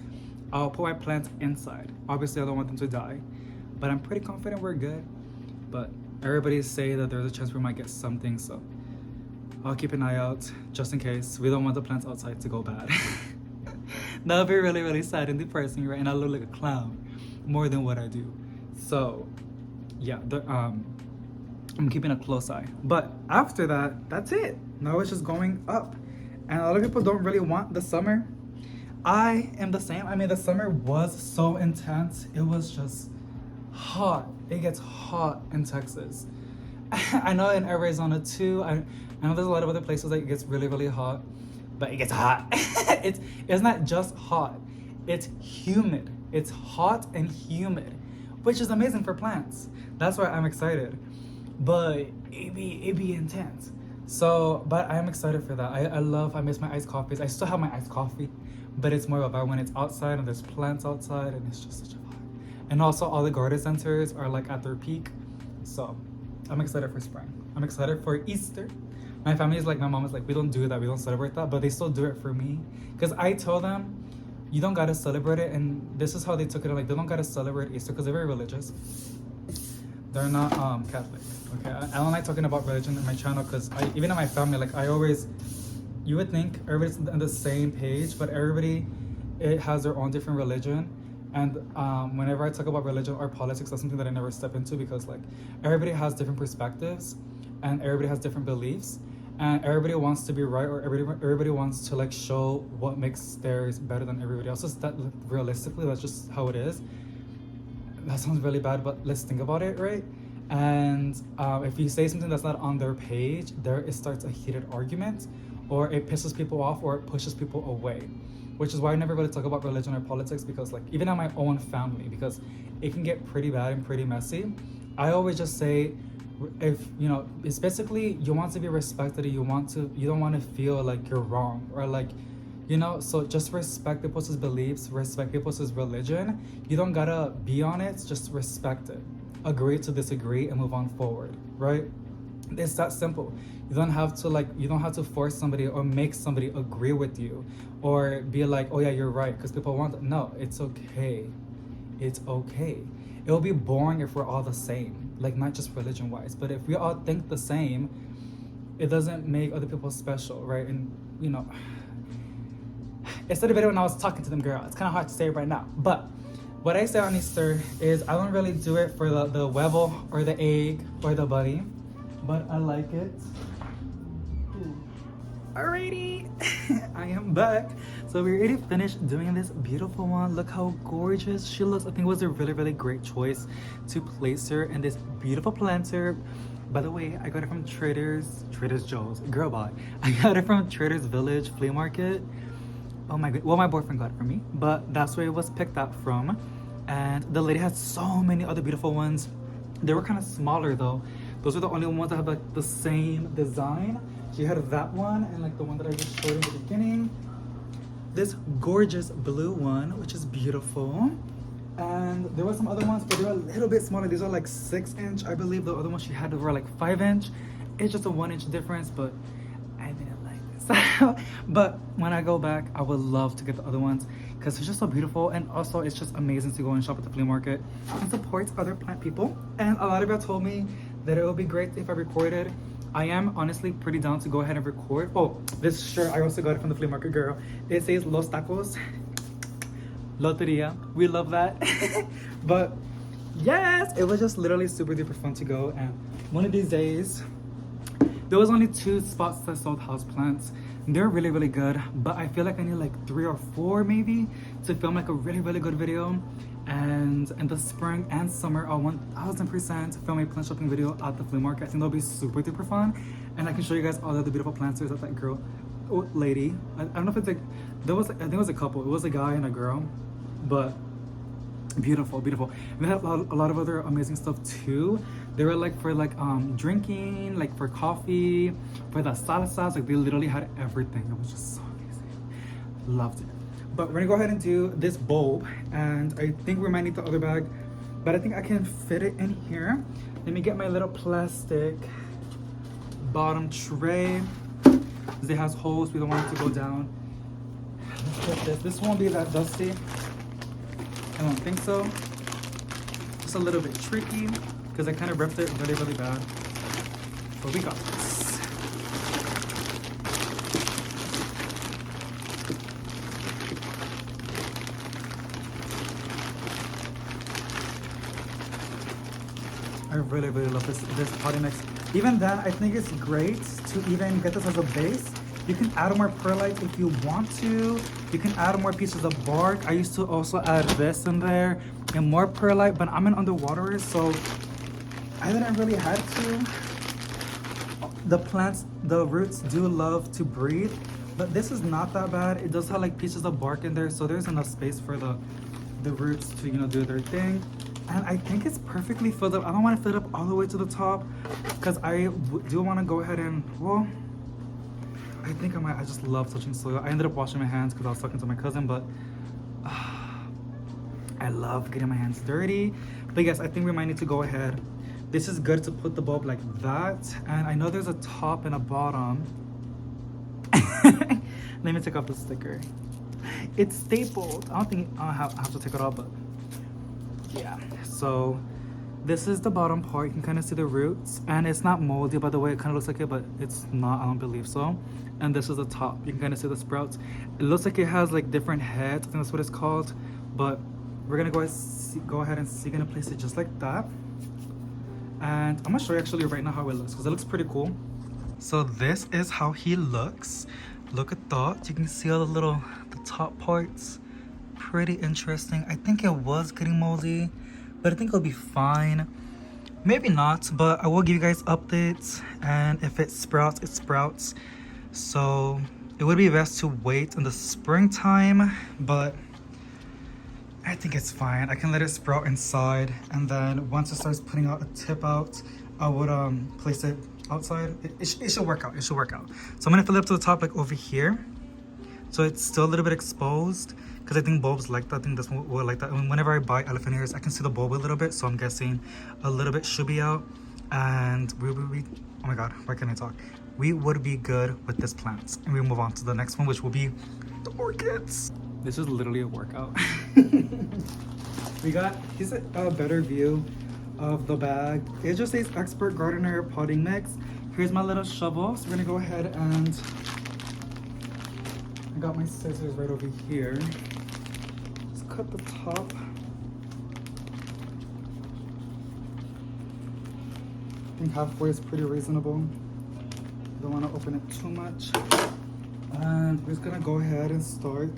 I'll put my plants inside. Obviously, I don't want them to die, but I'm pretty confident we're good. But everybody say that there's a chance we might get something, so I'll keep an eye out just in case. We don't want the plants outside to go bad. That would be really, really sad and depressing, right? And I look like a clown more than what I do. So, yeah, I'm keeping a close eye. But after that, that's it. Now it's just going up. And a lot of people don't really want the summer. I am the same. I mean, the summer was so intense. It was just hot. It gets hot in Texas. I know in Arizona too. I know there's a lot of other places that it gets really, really hot. But it gets hot. It's not just hot. It's humid. It's hot and humid, which is amazing for plants. That's why I'm excited. But it be intense. So, but I am excited for that. I miss my iced coffees. I still have my iced coffee, but it's more about when it's outside and there's plants outside and it's just such a vibe. And also all the garden centers are like at their peak. So I'm excited for spring. I'm excited for Easter. My family is like, my mom is like, we don't do that, we don't celebrate that, but they still do it for me. Because I told them, you don't gotta celebrate it, and this is how they took it, like, they don't gotta celebrate Easter because they're very religious. They're not Catholic, okay? I don't like talking about religion in my channel because even in my family, like you would think everybody's on the same page, but everybody, it has their own different religion. And whenever I talk about religion or politics, that's something that I never step into because like everybody has different perspectives and everybody has different beliefs. And everybody wants to be right, or everybody wants to like show what makes theirs better than everybody else's. That realistically, that's just how it is. That sounds really bad, but let's think about it, right? And if you say something that's not on their page, it starts a heated argument, or it pisses people off, or it pushes people away. Which is why I never really talk about religion or politics, because like even in my own family, because it can get pretty bad and pretty messy. I always just say, if you know, it's basically you want to be respected, you don't want to feel like you're wrong, or like You know, so just respect people's beliefs, respect people's religion. You don't gotta be on it, just respect it. Agree to disagree and move on forward, right? It's that simple. You don't have to you don't have to force somebody or make somebody agree with you or be like, oh yeah, you're right, because people want. No, it's okay. It's okay. It'll be boring if we're all the same, like not just religion wise, but if we all think the same, it doesn't make other people special, right? And you know, it's the video when I was talking to them, girl. It's kind of hard to say right now, but what I say on Easter is I don't really do it for the huevo or the egg or the bunny, but I like it. Alrighty, I am back. So we already finished doing this beautiful one. Look how gorgeous she looks. I think it was a really, really great choice to place her in this beautiful planter. By the way, I got it from Trader Joe's. Girl, bye. I got it from Trader's Village Flea Market. Oh my god. Well, my boyfriend got it for me, but that's where it was picked up from. And the lady had so many other beautiful ones. They were kind of smaller though. Those were the only ones that had like the same design. She had that one and like the one that I just showed in the beginning. This gorgeous blue one, which is beautiful. And there were some other ones, but they were a little bit smaller. These are like 6-inch. I believe the other ones she had were like 5-inch. It's just a 1-inch difference, but I didn't like this. But when I go back, I would love to get the other ones because it's just so beautiful. And also it's just amazing to go and shop at the flea market and support other plant people. And a lot of y'all told me that it would be great if I recorded. I am honestly pretty down to go ahead and record. Oh, this shirt, I also got it from the flea market, girl. It says Los Tacos Loteria. We love that. But yes, it was just literally super duper fun to go. And one of these days, there was only 2 spots that sold houseplants. They're really, really good, but I feel like I need like 3 or 4 maybe to film like a really, really good video. And in the spring and summer, I'll 1000% film a plant shopping video at the flea market. I think that'll be super duper fun. And I can show you guys all of the beautiful planters that girl, lady. I don't know if it's like, I think it was a couple. It was a guy and a girl, but beautiful, beautiful. And they had a lot of other amazing stuff too. They were like for like drinking, like for coffee, for the salsas. Like they literally had everything. It was just so amazing. Loved it. But we're gonna go ahead and do this bulb, and I think we might need the other bag, but I think I can fit it in here. Let me get my little plastic bottom tray. It has holes, we don't want it to go down. Let's put this. This won't be that dusty. I don't think so. Just a little bit tricky because I kind of ripped it really, really bad. But we got this. I really, really love this potting mix. Even then, I think it's great to even get this as a base. You can add more perlite if you want to. You can add more pieces of bark. I used to also add this in there and more perlite, but I'm an underwaterer, so I didn't really have to. The plants, the roots do love to breathe, but this is not that bad. It does have like pieces of bark in there, so there's enough space for the roots to, you know, do their thing. And I think it's perfectly filled up. I don't want to fill it up all the way to the top because I do want to go ahead and, well, I think I might. I just love touching soil. I ended up washing my hands because I was talking to my cousin, but I love getting my hands dirty. But yes, I think we might need to go ahead. This is good to put the bulb like that. And I know there's a top and a bottom. Let me take off the sticker. It's stapled. I don't think I have to take it off, but yeah. So this is the bottom part. You can kind of see the roots, and it's not moldy, by the way. It kind of looks like it, but it's not. I don't believe so. And this is the top. You can kind of see the sprouts. It looks like it has like different heads. I think that's what it's called. But we're gonna go ahead and see. Gonna place it just like that. And I'm gonna show you actually right now how it looks because it looks pretty cool. So this is how he looks. Look at that. You can see all the top parts. Pretty interesting. I think it was getting moldy, but I think it'll be fine. Maybe not, but I will give you guys updates, and if it sprouts, it sprouts. So it would be best to wait in the springtime, but I think it's fine. I can let it sprout inside, and then once it starts putting out a tip out, I would place it outside. It should work out. It should work out. So I'm gonna fill it up to the top, like over here, so it's still a little bit exposed, because I think bulbs like that. I think this one will like that. I mean, whenever I buy elephant ears, I can see the bulb a little bit, so I'm guessing a little bit should be out, and we will be, oh my god, why can't I talk? We would be good with this plant. And we move on to the next one, which will be the orchids. This is literally a workout. Here's a better view of the bag. It just says Expert Gardener Potting Mix. Here's my little shovel. So we're gonna go ahead and I got my scissors right over here. Just cut the top. I think halfway is pretty reasonable. Don't want to open it too much. And we're just gonna go ahead and start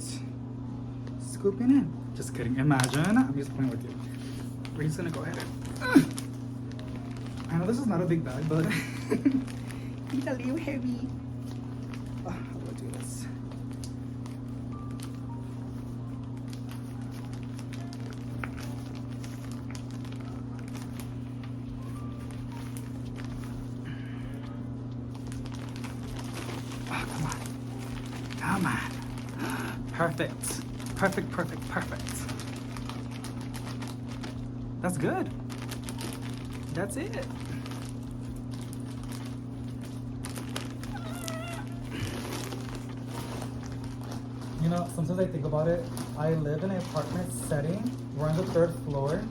scooping in. Just kidding. Imagine I'm just playing with you. We're just gonna go ahead and I know this is not a big bag, but it's a little heavy. How do I do this? Come on. Perfect. Perfect, perfect, perfect. That's good. That's it. You know, sometimes I think about it. I live in an apartment setting. We're on the 3rd floor.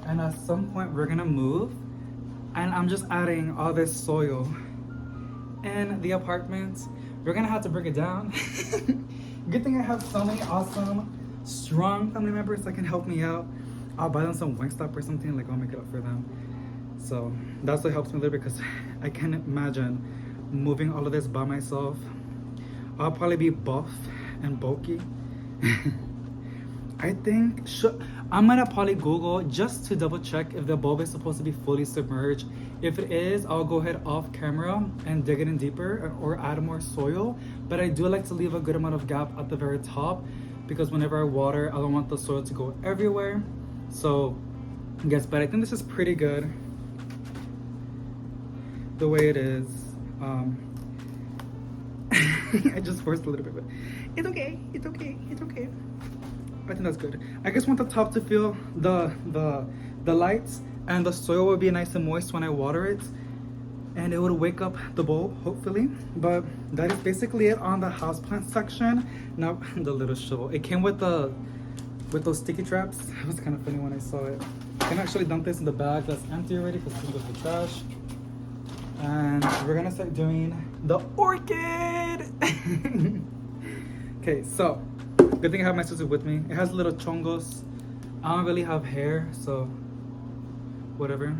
And at some point we're gonna move. And I'm just adding all this soil in the apartment. We're gonna have to bring it down. Good thing I have so many awesome, strong family members that can help me out. I'll buy them some Wingstop or something, like I'll make it up for them. So that's what helps me a little bit, because I can't imagine moving all of this by myself. I'll probably be buff and bulky. I think I'm gonna probably Google just to double check if the bulb is supposed to be fully submerged. If it is, I'll go ahead off camera and dig it in deeper or add more soil. But I do like to leave a good amount of gap at the very top, because whenever I water, I don't want the soil to go everywhere. So yes, but I think this is pretty good the way it is. I just forced a little bit, but it's okay, it's okay, it's okay. I think that's good. I just want the top to feel the lights, and the soil will be nice and moist when I water it, and it would wake up the bulb, hopefully. But that is basically it on the houseplant section. Now the little shovel. It came with those sticky traps. It was kind of funny when I saw it. I can actually dump this in the bag that's empty already, because it's going to go to the trash. And we're gonna start doing the orchid. Okay, so good thing I have my scissors with me. It has little chongos. I don't really have hair, so whatever.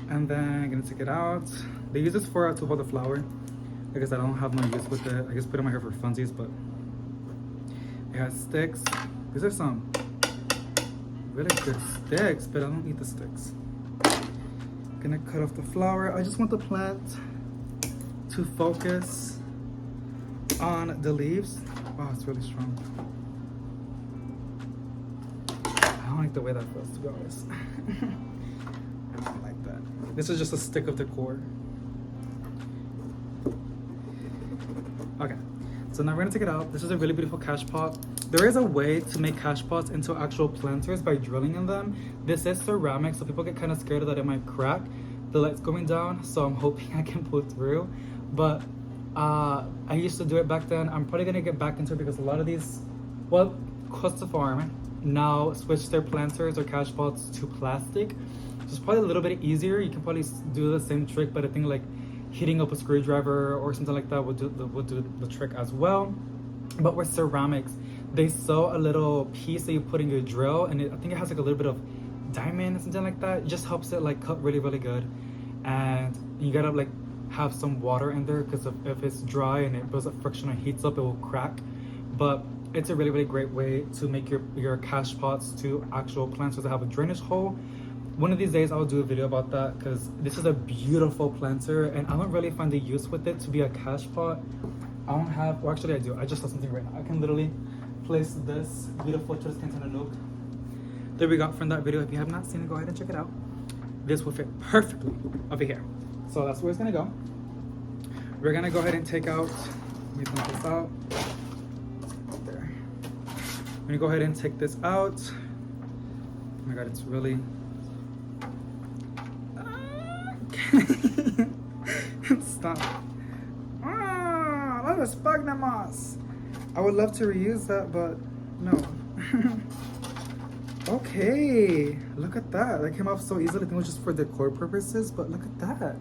And then I'm gonna take it out. They use this to hold the flower. I guess I don't have no use with it. I just put it in my hair for funsies, but it has sticks. These are some really good sticks, but I don't need the sticks. Gonna cut off the flower. I just want the plant to focus on the leaves. Wow, it's really strong. I don't like the way that feels, to be honest. I don't like that. This is just a stick of decor. Okay, so now we're gonna take it out. This is a really beautiful cash pot. There is a way to make cash pots into actual planters by drilling in them. This is ceramic, so people get kind of scared that it might crack. The light's going down, so I'm hoping I can pull through. But I used to do it back then. I'm probably gonna get back into it, because a lot of these, well, Costa Farm now switch their planters or cash pots to plastic. So it's probably a little bit easier. You can probably do the same trick, but I think like heating up a screwdriver or something like that would do the trick as well. But with ceramics, they sew a little piece that you put in your drill, and I think it has like a little bit of diamond or something like that. It just helps it like cut really, really good. And you gotta like have some water in there, because if it's dry and it builds up friction and heats up, it will crack. But it's a really, really great way to make your cash pots to actual planters that have a drainage hole. One of these days I'll do a video about that, because this is a beautiful planter and I don't really find the use with it to be a cash pot. I don't have, or actually I do. I just saw something right now. I can literally place this beautiful Chores container nook that we got from that video. If you have not seen it, go ahead and check it out. This will fit perfectly over here. So that's where it's gonna go. We're gonna go ahead and take out, let me dump this out. I'm gonna go ahead and take this out. Oh my god, it's really... Stop. Ah, that is sphagnum moss. I would love to reuse that, but no. Okay, look at that. That came off so easily. I think it was just for decor purposes, but look at that.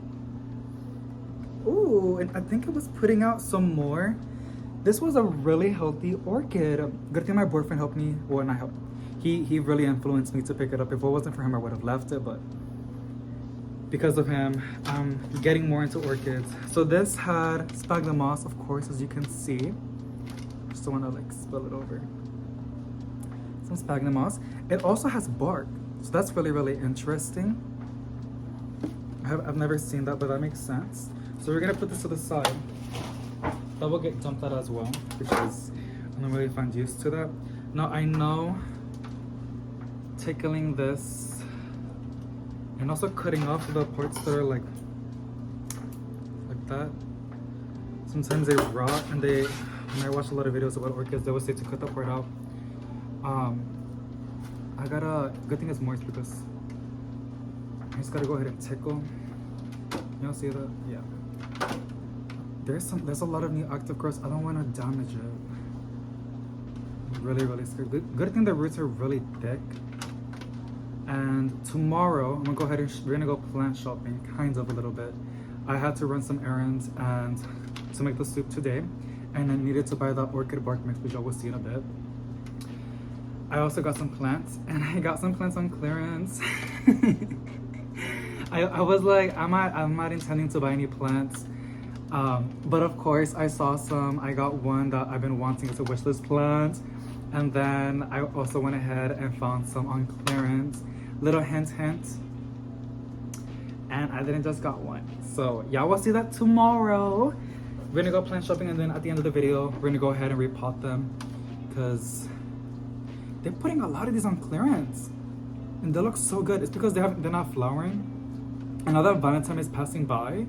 Ooh, and I think it was putting out some more. This was a really healthy orchid. Good thing my boyfriend helped me. Well, not help. He really influenced me to pick it up. If it wasn't for him, I would have left it, but because of him, I'm getting more into orchids. So this had sphagnum moss, of course, as you can see. Just don't want to like spill it over. Some sphagnum moss. It also has bark, so that's really, really interesting. I've never seen that, but that makes sense. So we're gonna put this to the side. That will get dumped out as well, which is, I don't really find used to that. Now I know tickling this and also cutting off the parts that are like that. Sometimes they rot, and they, when I watch a lot of videos about orchids, they always say to cut that part out. I gotta, good thing it's moist because I just gotta go ahead and tickle. Y'all see that? Yeah. There's a lot of new active growth. I don't want to damage it. I'm really, really scared. Good thing the roots are really thick. And tomorrow, I'm gonna go ahead and we're gonna go plant shopping, kind of a little bit. I had to run some errands and to make the soup today, and I needed to buy that orchid bark mix, which I will see in a bit. I also got some plants, and I got some plants on clearance. I was like, I'm not intending to buy any plants. But of course, I saw some. I got one that I've been wanting. It's a wishlist plant. And then I also went ahead and found some on clearance. Little hint, hint. And I didn't just got one. So y'all will see that tomorrow. We're gonna go plant shopping, and then at the end of the video, we're gonna go ahead and repot them. Because they're putting a lot of these on clearance. And they look so good. It's because they're not flowering. And now that Valentine is passing by,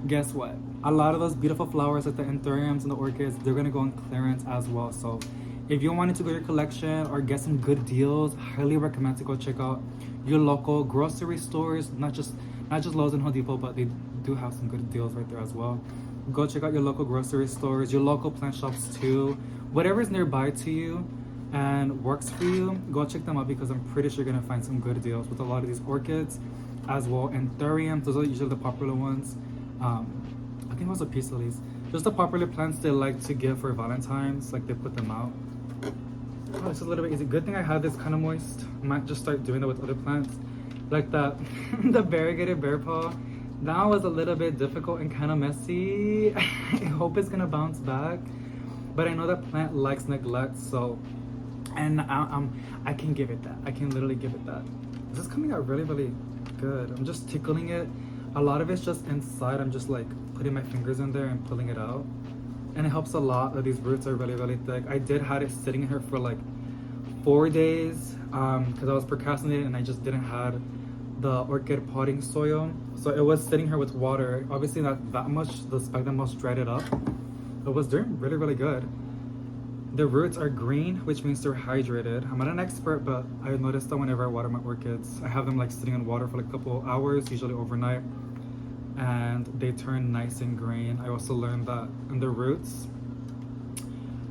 guess what? A lot of those beautiful flowers like the anthuriums and the orchids, they're gonna go on clearance as well. So if you wanted to go to your collection or get some good deals, highly recommend to go check out your local grocery stores. Not just Lowe's and Home Depot, but they do have some good deals right there as well. Go check out your local grocery stores, your local plant shops too. Whatever is nearby to you and works for you, go check them out, because I'm pretty sure you're gonna find some good deals with a lot of these orchids as well. Anthuriums, those are usually the popular ones. I think it was a piece of these. Just the popular plants they like to give for Valentine's, like they put them out. Oh, it's a little bit easy. Good thing I have this kind of moist. I might just start doing that with other plants. Like that, the variegated bear paw. That was a little bit difficult and kind of messy. I hope it's gonna bounce back. But I know that plant likes neglect, so, and I can give it that. I can literally give it that. This is coming out really, really good. I'm just tickling it. A lot of it's just inside. I'm just like putting my fingers in there and pulling it out. And it helps a lot that these roots are really, really thick. I did have it sitting here for like 4 days because I was procrastinating and I just didn't have the orchid potting soil. So it was sitting here with water. Obviously not that much. The sphagnum moss dried it up. It was doing really, really good. The roots are green, which means they're hydrated. I'm not an expert, but I noticed that whenever I water my orchids, I have them like sitting in water for like a couple hours, usually overnight, and they turn nice and green. I also learned that in the roots,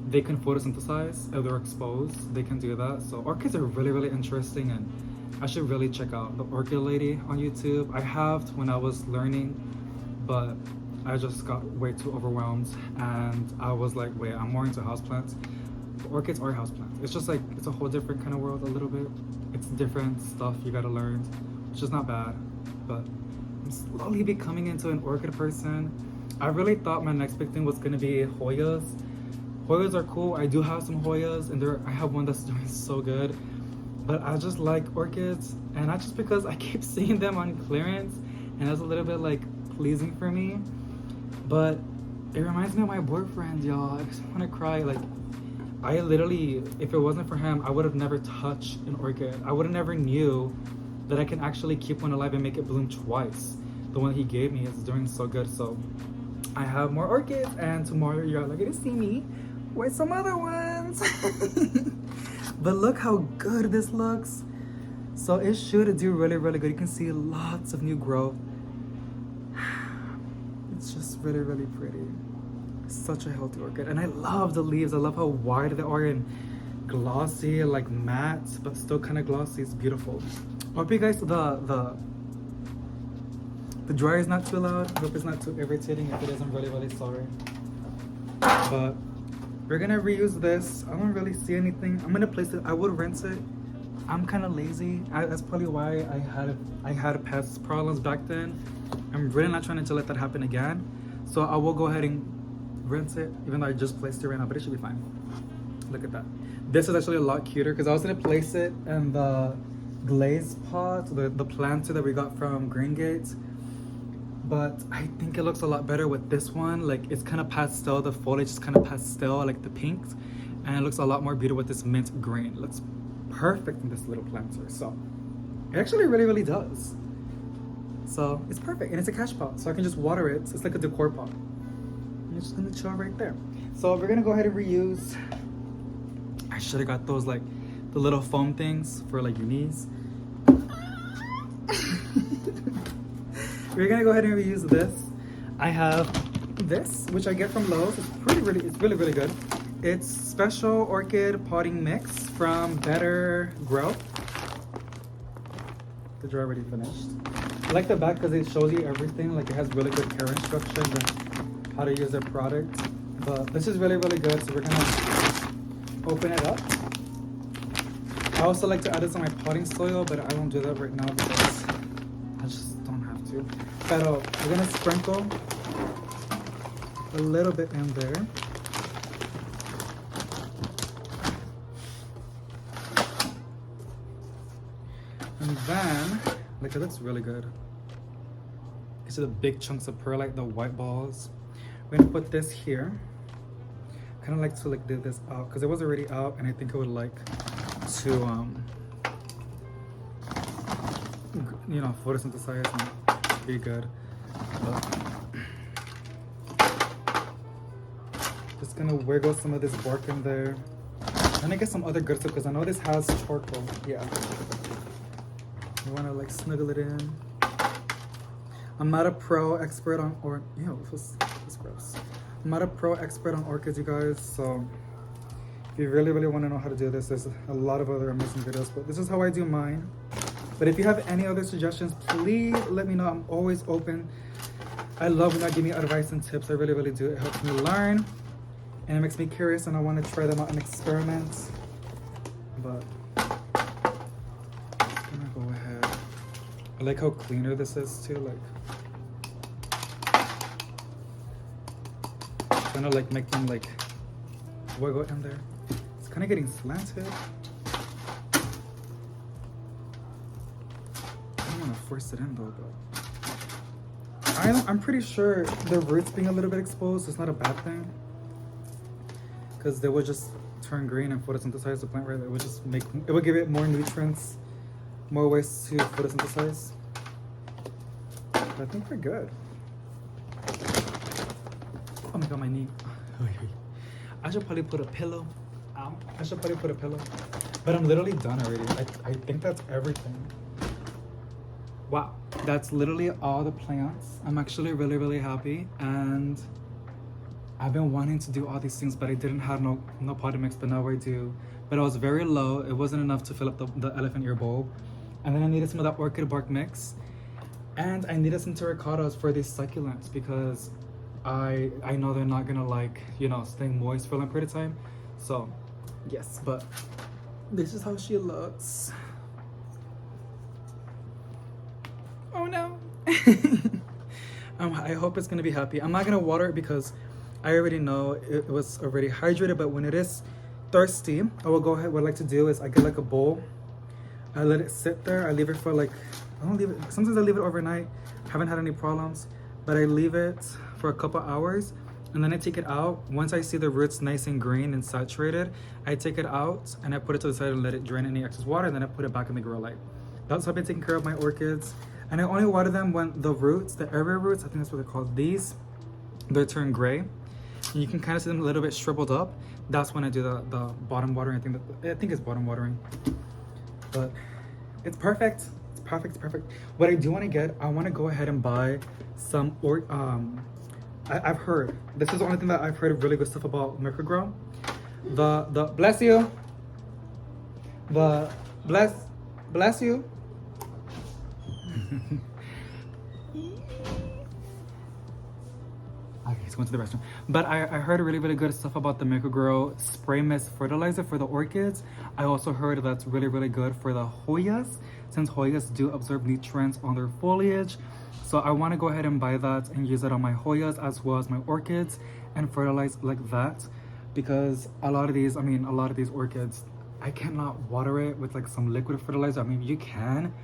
they can photosynthesize if they're exposed. They can do that. So orchids are really, really interesting, and I should really check out the Orchid Lady on YouTube. I have when I was learning, but I just got way too overwhelmed, and I was like, wait, I'm more into houseplants. Orchids are houseplants. It's just like, it's a whole different kind of world a little bit. It's different stuff you gotta learn, which is not bad, but I'm slowly becoming into an orchid person. I really thought my next big thing was gonna be Hoyas. Hoyas are cool. I do have some Hoyas, and I have one that's doing so good, but I just like orchids, and not just because I keep seeing them on clearance, and that's a little bit like pleasing for me. But it reminds me of my boyfriend, y'all. I just want to cry. Like, I literally, if it wasn't for him, I would have never touched an orchid. I would have never knew that I can actually keep one alive and make it bloom twice. The one he gave me is doing so good. So I have more orchids, and tomorrow you're going to see me with some other ones. But look how good this looks. So it should do really, really good. You can see lots of new growth. It's just really, really pretty. Such a healthy orchid. And I love the leaves. I love how wide they are and glossy, like matte, but still kind of glossy. It's beautiful. I hope you guys, the dryer is not too loud. I hope it's not too irritating. If it is, I'm really, really sorry. But we're gonna reuse this. I don't really see anything. I'm gonna place it. I would rinse it. I'm kind of lazy. That's probably why I had pest problems back then. I'm really not trying to let that happen again. So I will go ahead and rinse it, even though I just placed it right now, but it should be fine. Look at that. This is actually a lot cuter because I was gonna place it in the glaze pot, the planter that we got from Green Gate. But I think it looks a lot better with this one. Like it's kind of pastel, the foliage is kind of pastel, I like the pinks. And it looks a lot more beautiful with this mint green. It looks perfect in this little planter. So it actually really, really does. So it's perfect, and it's a cash pot, so I can just water it. It's like a decor pot. And it's just gonna chill right there. So we're gonna go ahead and reuse. I should have got those like the little foam things for like your knees. We're gonna go ahead and reuse this. I have this, which I get from Lowe's. It's really, really good. It's Special Orchid Potting Mix from Better Growth. The jar already finished. I like the back because it shows you everything. Like it has really good care instructions and how to use their product. But this is really, really good. So we're gonna open it up. I also like to add this on my potting soil, but I don't do that right now because I just don't have to. But we're gonna sprinkle a little bit in there. And then, like it looks really good. These are the big chunks of perlite, the white balls. We're gonna put this here. Kind of like to like do this out because it was already out, and I think I would like to you know, photosynthesize and be good. But just gonna wiggle some of this bark in there. And I get some other good stuff because I know this has charcoal. Yeah. You want to like snuggle it in. I'm not a pro expert on this is gross. I'm not a pro expert on orchids, you guys. So if you really, really want to know how to do this, there's a lot of other amazing videos. But this is how I do mine. But if you have any other suggestions, please let me know. I'm always open. I love when you give me advice and tips. I really, really do. It helps me learn, and it makes me curious, and I want to try them out and experiment. But go ahead. I like how cleaner this is too, like kind of like make them like wiggle in there. It's kind of getting slanted. I don't want to force it in though, but I'm pretty sure the roots being a little bit exposed is not a bad thing, because they would just turn green and photosynthesize the plant, right? It would just it would give it more nutrients, more ways to photosynthesize. But I think we're good. Oh my god, my knee. I should probably put a pillow. Ow. I should probably put a pillow. But I'm literally done already. I think that's everything. Wow. That's literally all the plants. I'm actually really, really happy. And I've been wanting to do all these things, but I didn't have no potting mix, but now I do. But I was very low. It wasn't enough to fill up the elephant ear bulb. And then I needed some of that orchid bark mix. And I needed some terracottas for these succulents because I know they're not gonna like, you know, stay moist for a long period of time. So yes, but this is how she looks. Oh no. I hope it's gonna be happy. I'm not gonna water it because I already know it was already hydrated, but when it is thirsty, I will go ahead. What I like to do is I get like a bowl. I let it sit there. I leave it for like, I don't leave it. Sometimes I leave it overnight. Haven't had any problems, but I leave it for a couple hours and then I take it out. Once I see the roots nice and green and saturated, I take it out and I put it to the side and let it drain any excess water, and then I put it back in the grow light. That's how I've been taking care of my orchids. And I only water them when the roots, the area roots, I think that's what they're called, these, they turn gray. and you can kind of see them a little bit shriveled up. That's when I do the bottom watering. I think it's bottom watering, but it's perfect. It's perfect. It's perfect. What I do want to get, I want to go ahead and buy some I've heard, this is the only thing that I've heard really good stuff about Microgrow. The bless you. The bless you. Okay, he's going to the restroom. But I heard really, really good stuff about the Microgrow spray mist fertilizer for the orchids. I also heard that's really, really good for the Hoyas, since Hoyas do absorb nutrients on their foliage. So I want to go ahead and buy that and use it on my Hoyas as well as my orchids and fertilize like that, because a lot of these orchids, I cannot water it with like some liquid fertilizer. I mean, you can.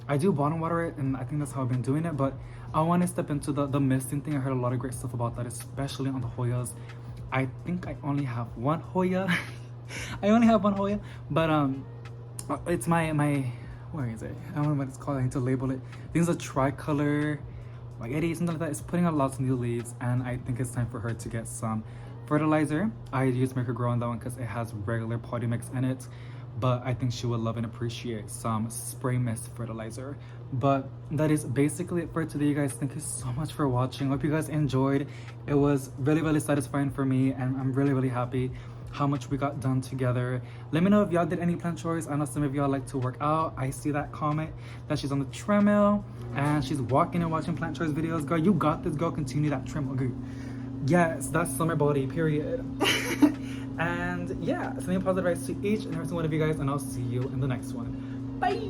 I do bottom water it, and I think that's how I've been doing it, but I want to step into the misting thing. I heard a lot of great stuff about that, especially on the Hoyas. I think I only have one Hoya. I only have one Hoya, but it's my where is it? I don't know what it's called. I need to label it. I think it's a tricolor, like 80, something like that. It's putting out lots of new leaves, and I think it's time for her to get some fertilizer. I use Microgrow on that one because it has regular potting mix in it, but I think she would love and appreciate some spray mist fertilizer. But that is basically it for today, you guys. Thank you so much for watching. Hope you guys enjoyed. It was really, really satisfying for me, and I'm really, really happy how much we got done together. Let me know if y'all did any plant chores. I know some of y'all like to work out. I see that comment that she's on the treadmill and she's walking and watching plant chores videos. Girl, you got this, girl. Continue that treadmill. Okay. Yes, that's summer body, period. And yeah, sending positive vibes to each and every single one of you guys, and I'll see you in the next one. Bye.